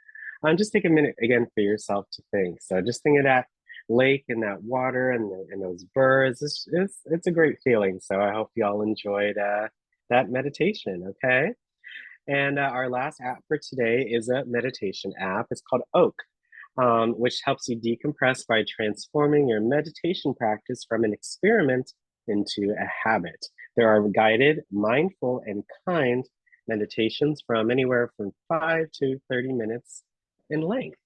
just take a minute again for yourself to think. So just think of that lake and that water and those birds. It's a great feeling. So I hope you all enjoyed that meditation. Okay. And our last app for today is a meditation app. It's called Oak. Which helps you decompress by transforming your meditation practice from an experiment into a habit. There are guided, mindful, and kind meditations from anywhere from 5 to 30 minutes in length.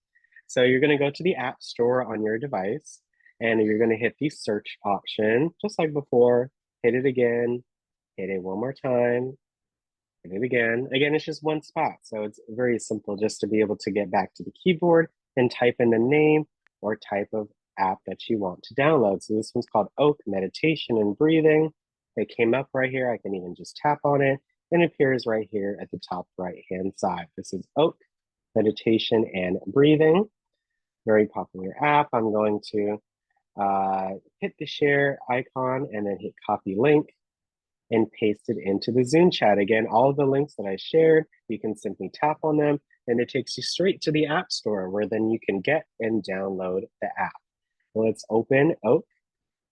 So you're going to go to the App Store on your device, and you're going to hit the search option, just like before. Hit it again, hit it one more time, hit it again. Again, it's just one spot, so it's very simple just to be able to get back to the keyboard and type in the name or type of app that you want to download. So this one's called Oak Meditation and Breathing. It came up right here. I can even just tap on it and it appears right here at the top right-hand side. This is Oak Meditation and Breathing. Very popular app. I'm going to hit the share icon and then hit copy link and paste it into the Zoom chat. Again, all of the links that I shared, you can simply tap on them and it takes you straight to the App Store where then you can get and download the app. Let's open Oak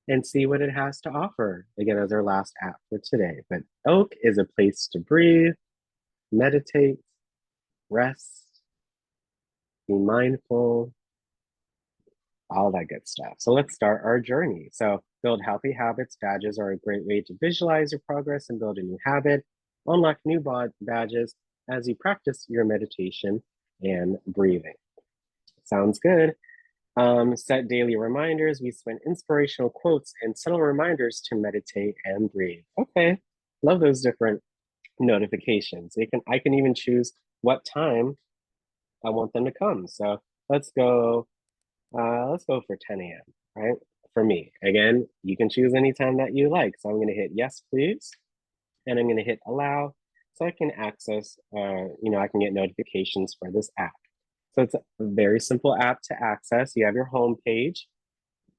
and see what it has to offer. Again, as our last app for today. But Oak is a place to breathe, meditate, rest, be mindful, all that good stuff. So let's start our journey. So build healthy habits. Badges are a great way to visualize your progress and build a new habit. Unlock new badges as you practice your meditation and breathing. Sounds good. Set daily reminders. We spend inspirational quotes and subtle reminders to meditate and breathe. Okay, love those different notifications. I can even choose what time I want them to come. So let's go for 10 a.m., right? For me, again, you can choose any time that you like. So I'm going to hit yes, please. And I'm going to hit allow so I can access, I can get notifications for this app. So it's a very simple app to access. You have your home page.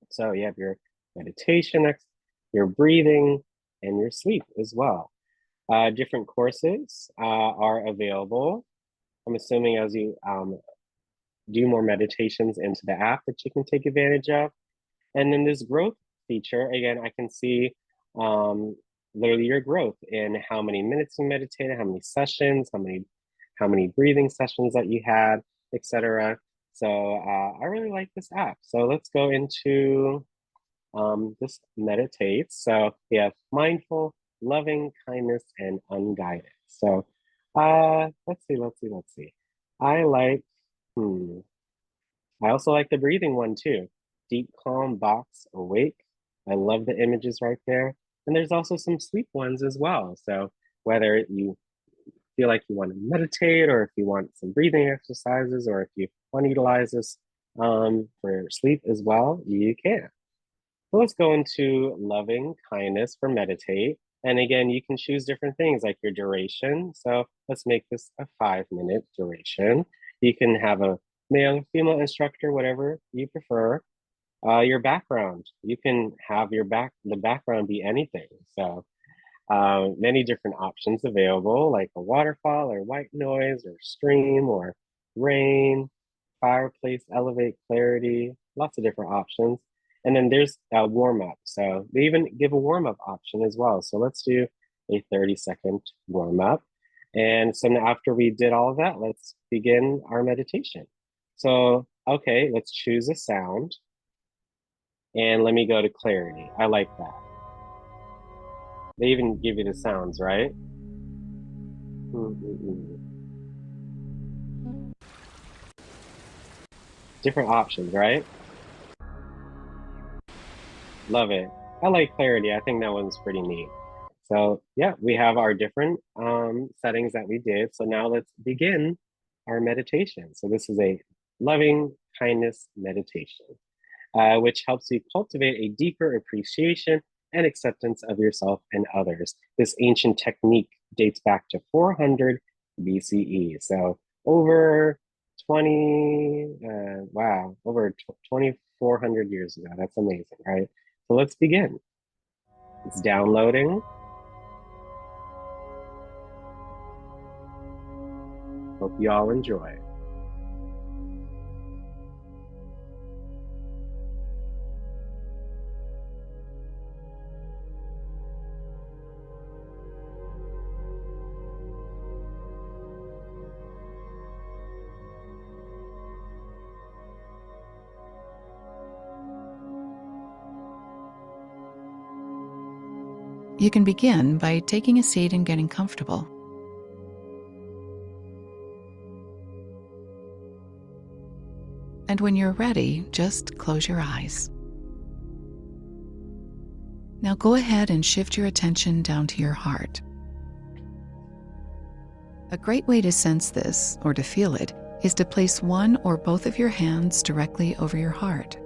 So you have your meditation, your breathing, and your sleep as well. Different courses are available. I'm assuming as you do more meditations into the app that you can take advantage of. And then this growth feature, again, I can see literally your growth in how many minutes you meditated, how many sessions, how many breathing sessions that you had, etc. So I really like this app. So let's go into this meditate. So we have mindful, loving, kindness, and unguided. So let's see. I like, I also like the breathing one too. Deep, calm, box, awake. I love the images right there. And there's also some sleep ones as well. So whether you feel like you want to meditate, or if you want some breathing exercises, or if you want to utilize this for sleep as well, you can. So let's go into loving kindness for meditate. And again, you can choose different things like your duration. So let's make this a 5-minute duration. You can have a male, female instructor, whatever you prefer. Your background, you can have the background be anything. So many different options available, like a waterfall or white noise or stream or rain, fireplace, elevate, clarity, lots of different options. And then there's a warm-up. So they even give a warm-up option as well. So let's do a 30-second warm-up. And so now after we did all of that, let's begin our meditation. So, okay, let's choose a sound. And let me go to clarity. I like that. They even give you the sounds, right? Different options, right? Love it. I like clarity. I think that one's pretty neat. So yeah, we have our different settings that we did. So now let's begin our meditation. So this is a loving kindness meditation, which helps you cultivate a deeper appreciation and acceptance of yourself and others. This ancient technique dates back to 400 BCE. So over 2,400 years ago. That's amazing, right? So let's begin. It's downloading. Hope you all enjoy. You can begin by taking a seat and getting comfortable. And when you're ready, just close your eyes. Now go ahead and shift your attention down to your heart. A great way to sense this, or to feel it, is to place one or both of your hands directly over your heart.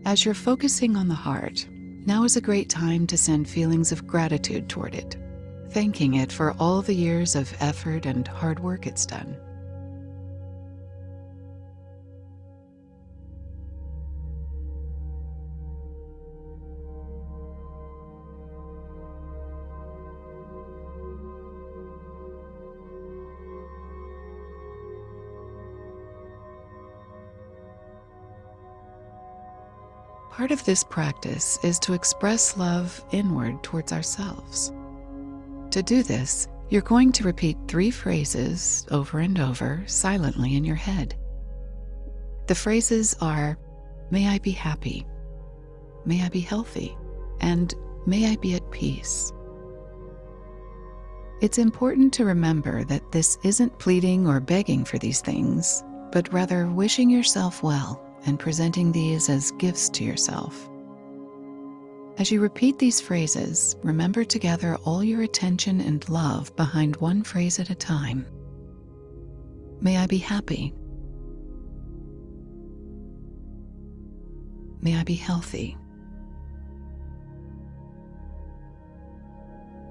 As you're focusing on the heart, now is a great time to send feelings of gratitude toward it, thanking it for all the years of effort and hard work it's done. Part of this practice is to express love inward towards ourselves. To do this, you're going to repeat 3 phrases over and over silently in your head. The phrases are, may I be happy, may I be healthy, and may I be at peace. It's important to remember that this isn't pleading or begging for these things, but rather wishing yourself well and presenting these as gifts to yourself. As you repeat these phrases, remember to gather all your attention and love behind one phrase at a time. May I be happy. May I be healthy.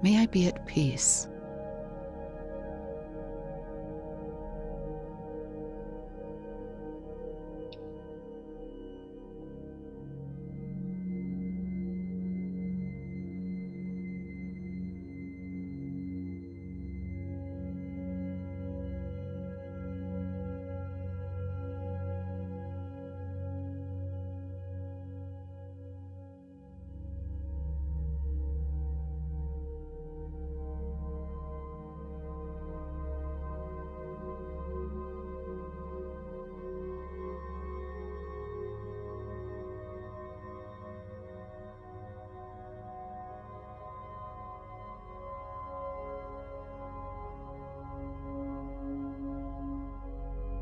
May I be at peace.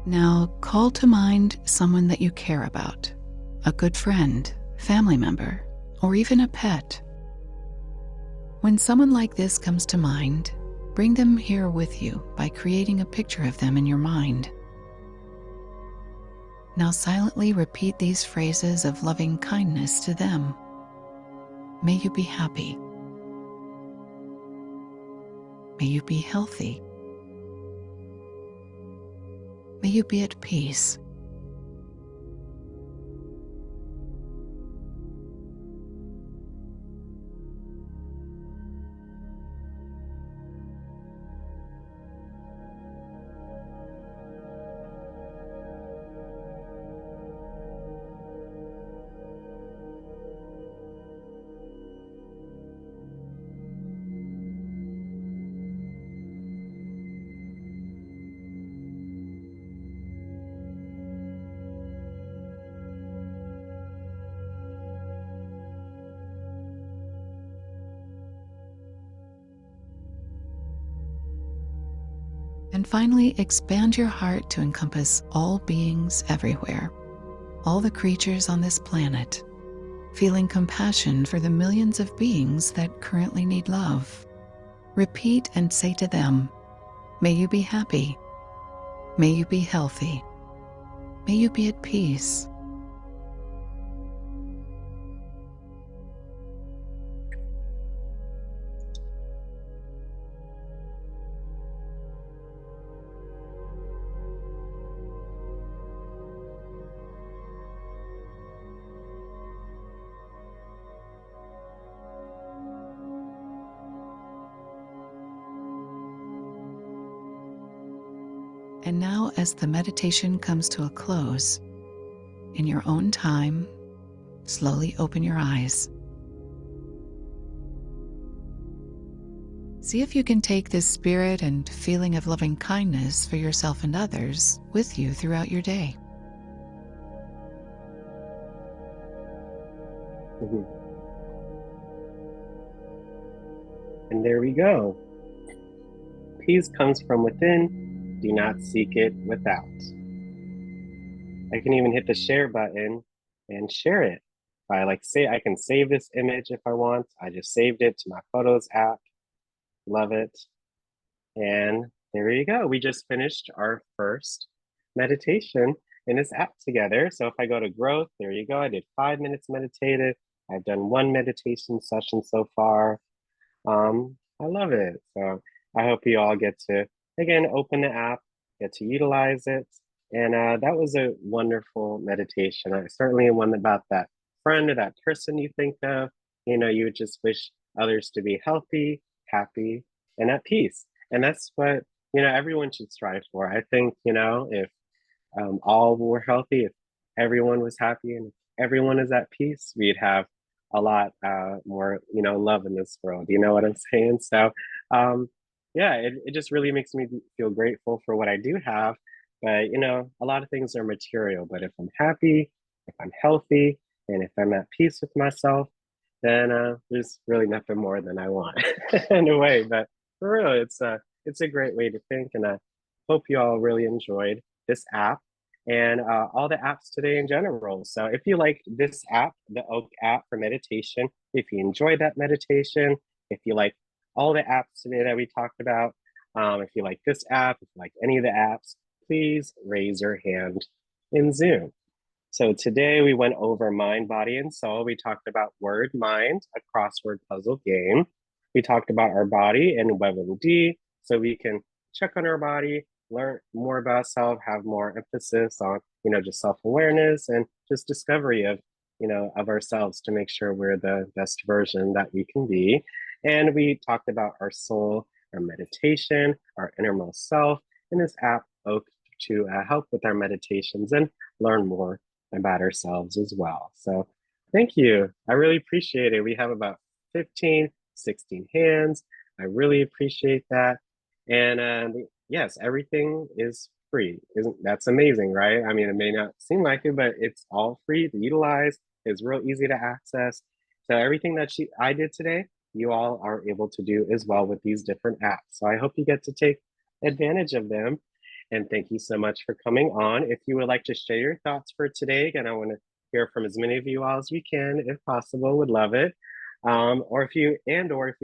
Now call to mind someone that you care about, a good friend, family member, or even a pet. When someone like this comes to mind, bring them here with you by creating a picture of them in your mind. Now silently repeat these phrases of loving kindness to them. May you be happy. May you be healthy. May you be at peace. And finally, expand your heart to encompass all beings everywhere, all the creatures on this planet, feeling compassion for the millions of beings that currently need love. Repeat and say to them, may you be happy, may you be healthy, may you be at peace. And now, as the meditation comes to a close, in your own time, slowly open your eyes. See if you can take this spirit and feeling of loving kindness for yourself and others with you throughout your day. And there we go. Peace comes from within. Do not seek it without. I can even hit the share button and share it. I can save this image if I want. I just saved it to my Photos app. Love it. And there you go. We just finished our first meditation in this app together. So if I go to growth, there you go. I did 5 minutes meditated. I've done 1 meditation session so far. I love it. So I hope you all get to, again, open the app, get to utilize it. And that was a wonderful meditation. I certainly one about that friend or that person you think of. You know, you would just wish others to be healthy, happy, and at peace. And that's what, you know, everyone should strive for. I think, you know, if all were healthy, if everyone was happy and if everyone is at peace, we'd have a lot more, you know, love in this world. You know what I'm saying? So, yeah, it just really makes me feel grateful for what I do have. But, you know, a lot of things are material. But if I'm happy, if I'm healthy, and if I'm at peace with myself, then there's really nothing more than I want in a way. But for real, it's a great way to think. And I hope you all really enjoyed this app and all the apps today in general. So if you like this app, the Oak app for meditation, if you enjoyed that meditation, if you like all the apps today that we talked about, if you like this app, if you like any of the apps, please raise your hand in Zoom. So today we went over mind, body, and soul. We talked about word, mind, a crossword puzzle game. We talked about our body and WebMD, so we can check on our body, learn more about self, have more emphasis on, just self-awareness and just discovery of, of ourselves to make sure we're the best version that we can be. And we talked about our soul, our meditation, our innermost self, and this app Oak to help with our meditations and learn more about ourselves as well. So thank you. I really appreciate it. We have about 15, 16 hands. I really appreciate that. And yes, everything is free. That's amazing, right? I mean, it may not seem like it, but it's all free to utilize. It's real easy to access. So everything that I did today, you all are able to do as well with these different apps. So I hope you get to take advantage of them. And thank you so much for coming on. If you would like to share your thoughts for today, again, I want to hear from as many of you all as we can, if possible, would love it. Or if you'd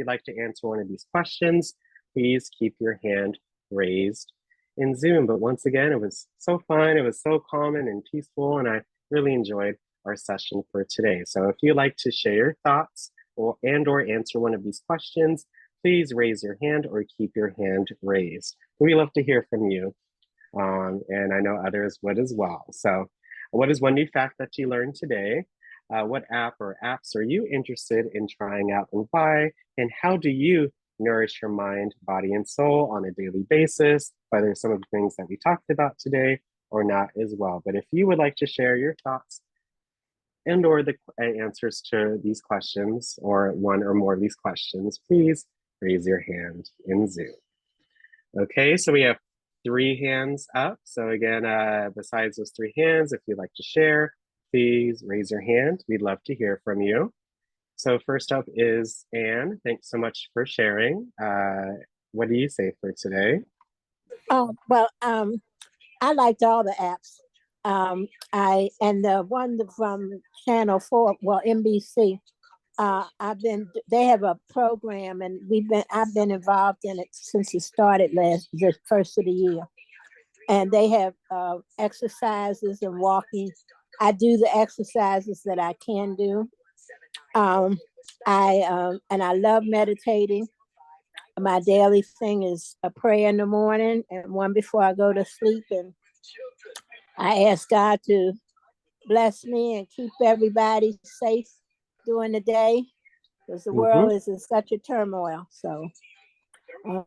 like to answer one of these questions, please keep your hand raised in Zoom. But once again, it was so fun. It was so common and peaceful, and I really enjoyed our session for today. So if you'd like to share your thoughts or answer one of these questions, please raise your hand or keep your hand raised. We love to hear from you. And I know others would as well. So what is one new fact that you learned today? What app or apps are you interested in trying out and why? And how do you nourish your mind, body, and soul on a daily basis, whether some of the things that we talked about today or not as well? But if you would like to share your thoughts and or the answers to these questions or one or more of these questions, please raise your hand in Zoom. Okay, so we have 3 hands up. So again, besides those 3 hands, if you'd like to share, please raise your hand. We'd love to hear from you. So first up is Anne. Thanks so much for sharing. What do you say for today? Oh, well, I liked all the apps. And the one from Channel 4, well, NBC, they have a program and I've been involved in it since it started the first of the year. And they have exercises and walking. I do the exercises that I can do. And I love meditating. My daily thing is a prayer in the morning and one before I go to sleep. And I ask God to bless me and keep everybody safe during the day, because the world is in such a turmoil. So I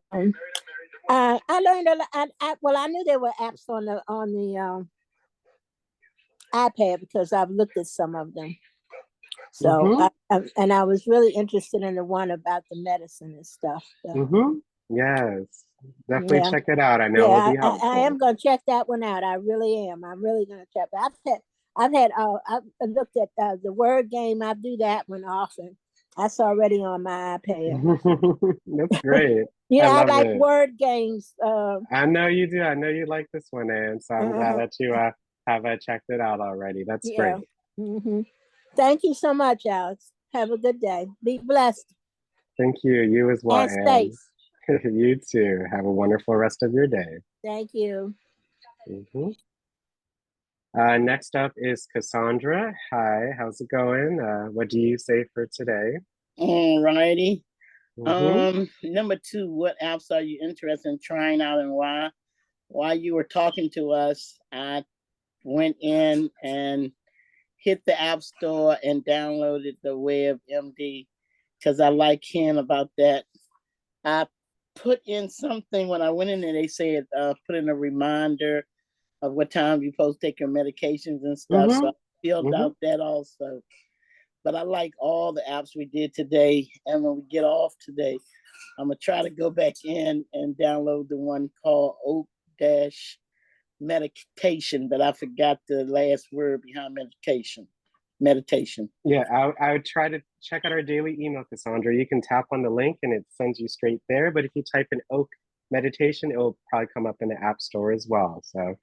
learned a lot. I knew there were apps on the iPad because I've looked at some of them. So and I was really interested in the one about the medicine and stuff. So. Yes, definitely check it out. I know it'll be helpful. I am going to check that one out. I really am. I'm really going to check that. I've looked at the word game. I do that one often. That's already on my iPad. That's great. I like word games. I know you do. I know you like this one, Anne. So I'm glad that you have checked it out already. That's great. Thank you so much, Alex. Have a good day. Be blessed. Thank you. You as well, and safe. You too. Have a wonderful rest of your day. Thank you. Next up is Cassandra. Hi, how's it going? What do you say for today? All righty. Number 2, what apps are you interested in trying out and why? While you were talking to us, I went in and hit the App Store and downloaded the WebMD because I like hearing about that. I put in something when I went in there, they said put in a reminder of what time you're supposed to take your medications and stuff. So I filled out that also. But I like all the apps we did today. And when we get off today, I'm going to try to go back in and download the one called Oak-Meditation, but I forgot the last word behind meditation. Yeah, I would try to check out our daily email, Cassandra. You can tap on the link and it sends you straight there. But if you type in Oak Meditation, it will probably come up in the App Store as well. So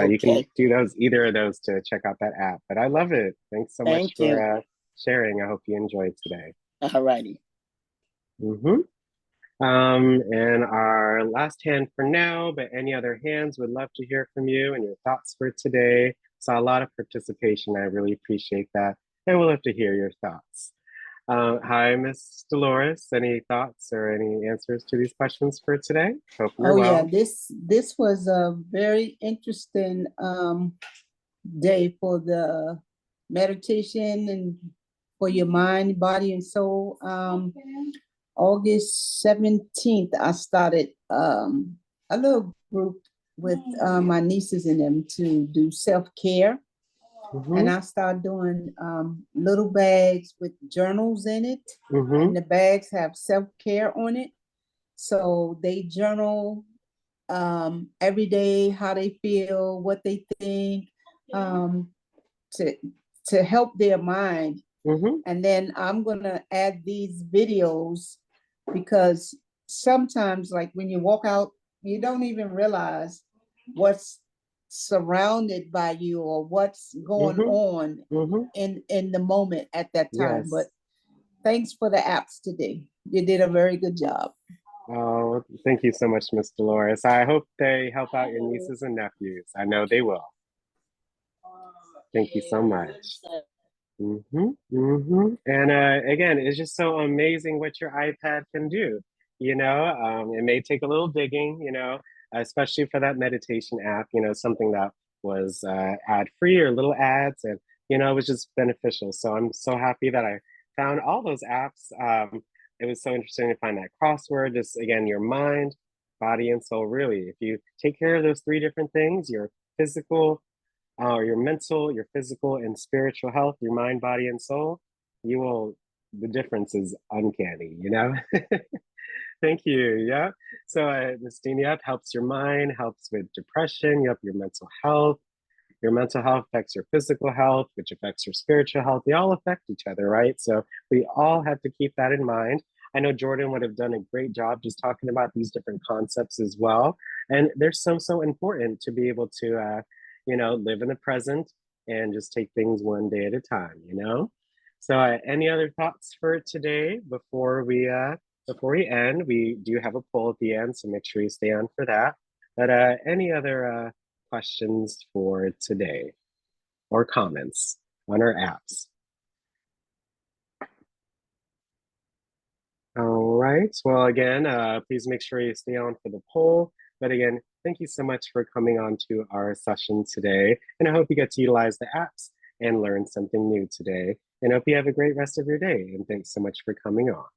you can do either of those to check out that app. But I love it. Thanks so much for sharing. I hope you enjoyed today. All righty. And our last hand for now, but any other hands, would love to hear from you and your thoughts for today. Saw a lot of participation. I really appreciate that. And we'll love to hear your thoughts. Hi, Miss Dolores. Any thoughts or any answers to these questions for today? Hope you're well. Yeah, this was a very interesting day for the meditation and for your mind, body, and soul. August 17th, I started a little group with my nieces and them to do self-care. And I started doing little bags with journals in it. And the bags have self-care on it. So they journal every day how they feel, what they think, to help their mind. And then I'm gonna add these videos because sometimes, like when you walk out, you don't even realize what's surrounded by you or what's going on in the moment at that time. But thanks for the apps today. You did a very good job. Oh, thank you so much, Miss Dolores. I hope they help out your nieces and nephews. I know they will. Thank you so much. And again, it's just so amazing what your iPad can do. You know, it may take a little digging, you know, especially for that meditation app, you know, something that was ad-free or little ads, and, you know, it was just beneficial. So I'm so happy that I found all those apps. It was so interesting to find that crossword, just again, your mind, body, and soul, really. If you take care of those three different things, your physical, your mental, your physical, and spiritual health, your mind, body, and soul, you will, the difference is uncanny, you know? Thank you, yeah. So Ms. Dina helps your mind, helps with depression, you help your mental health. Your mental health affects your physical health, which affects your spiritual health. They all affect each other, right? So we all have to keep that in mind. I know Jordan would have done a great job just talking about these different concepts as well. And they're so important to be able to, you know, live in the present and just take things one day at a time, you know? So any other thoughts for today before we end? We do have a poll at the end, so make sure you stay on for that. But any other questions for today or comments on our apps? All right, well, again, please make sure you stay on for the poll. But again, thank you so much for coming on to our session today. And I hope you get to utilize the apps and learn something new today. And I hope you have a great rest of your day. And thanks so much for coming on.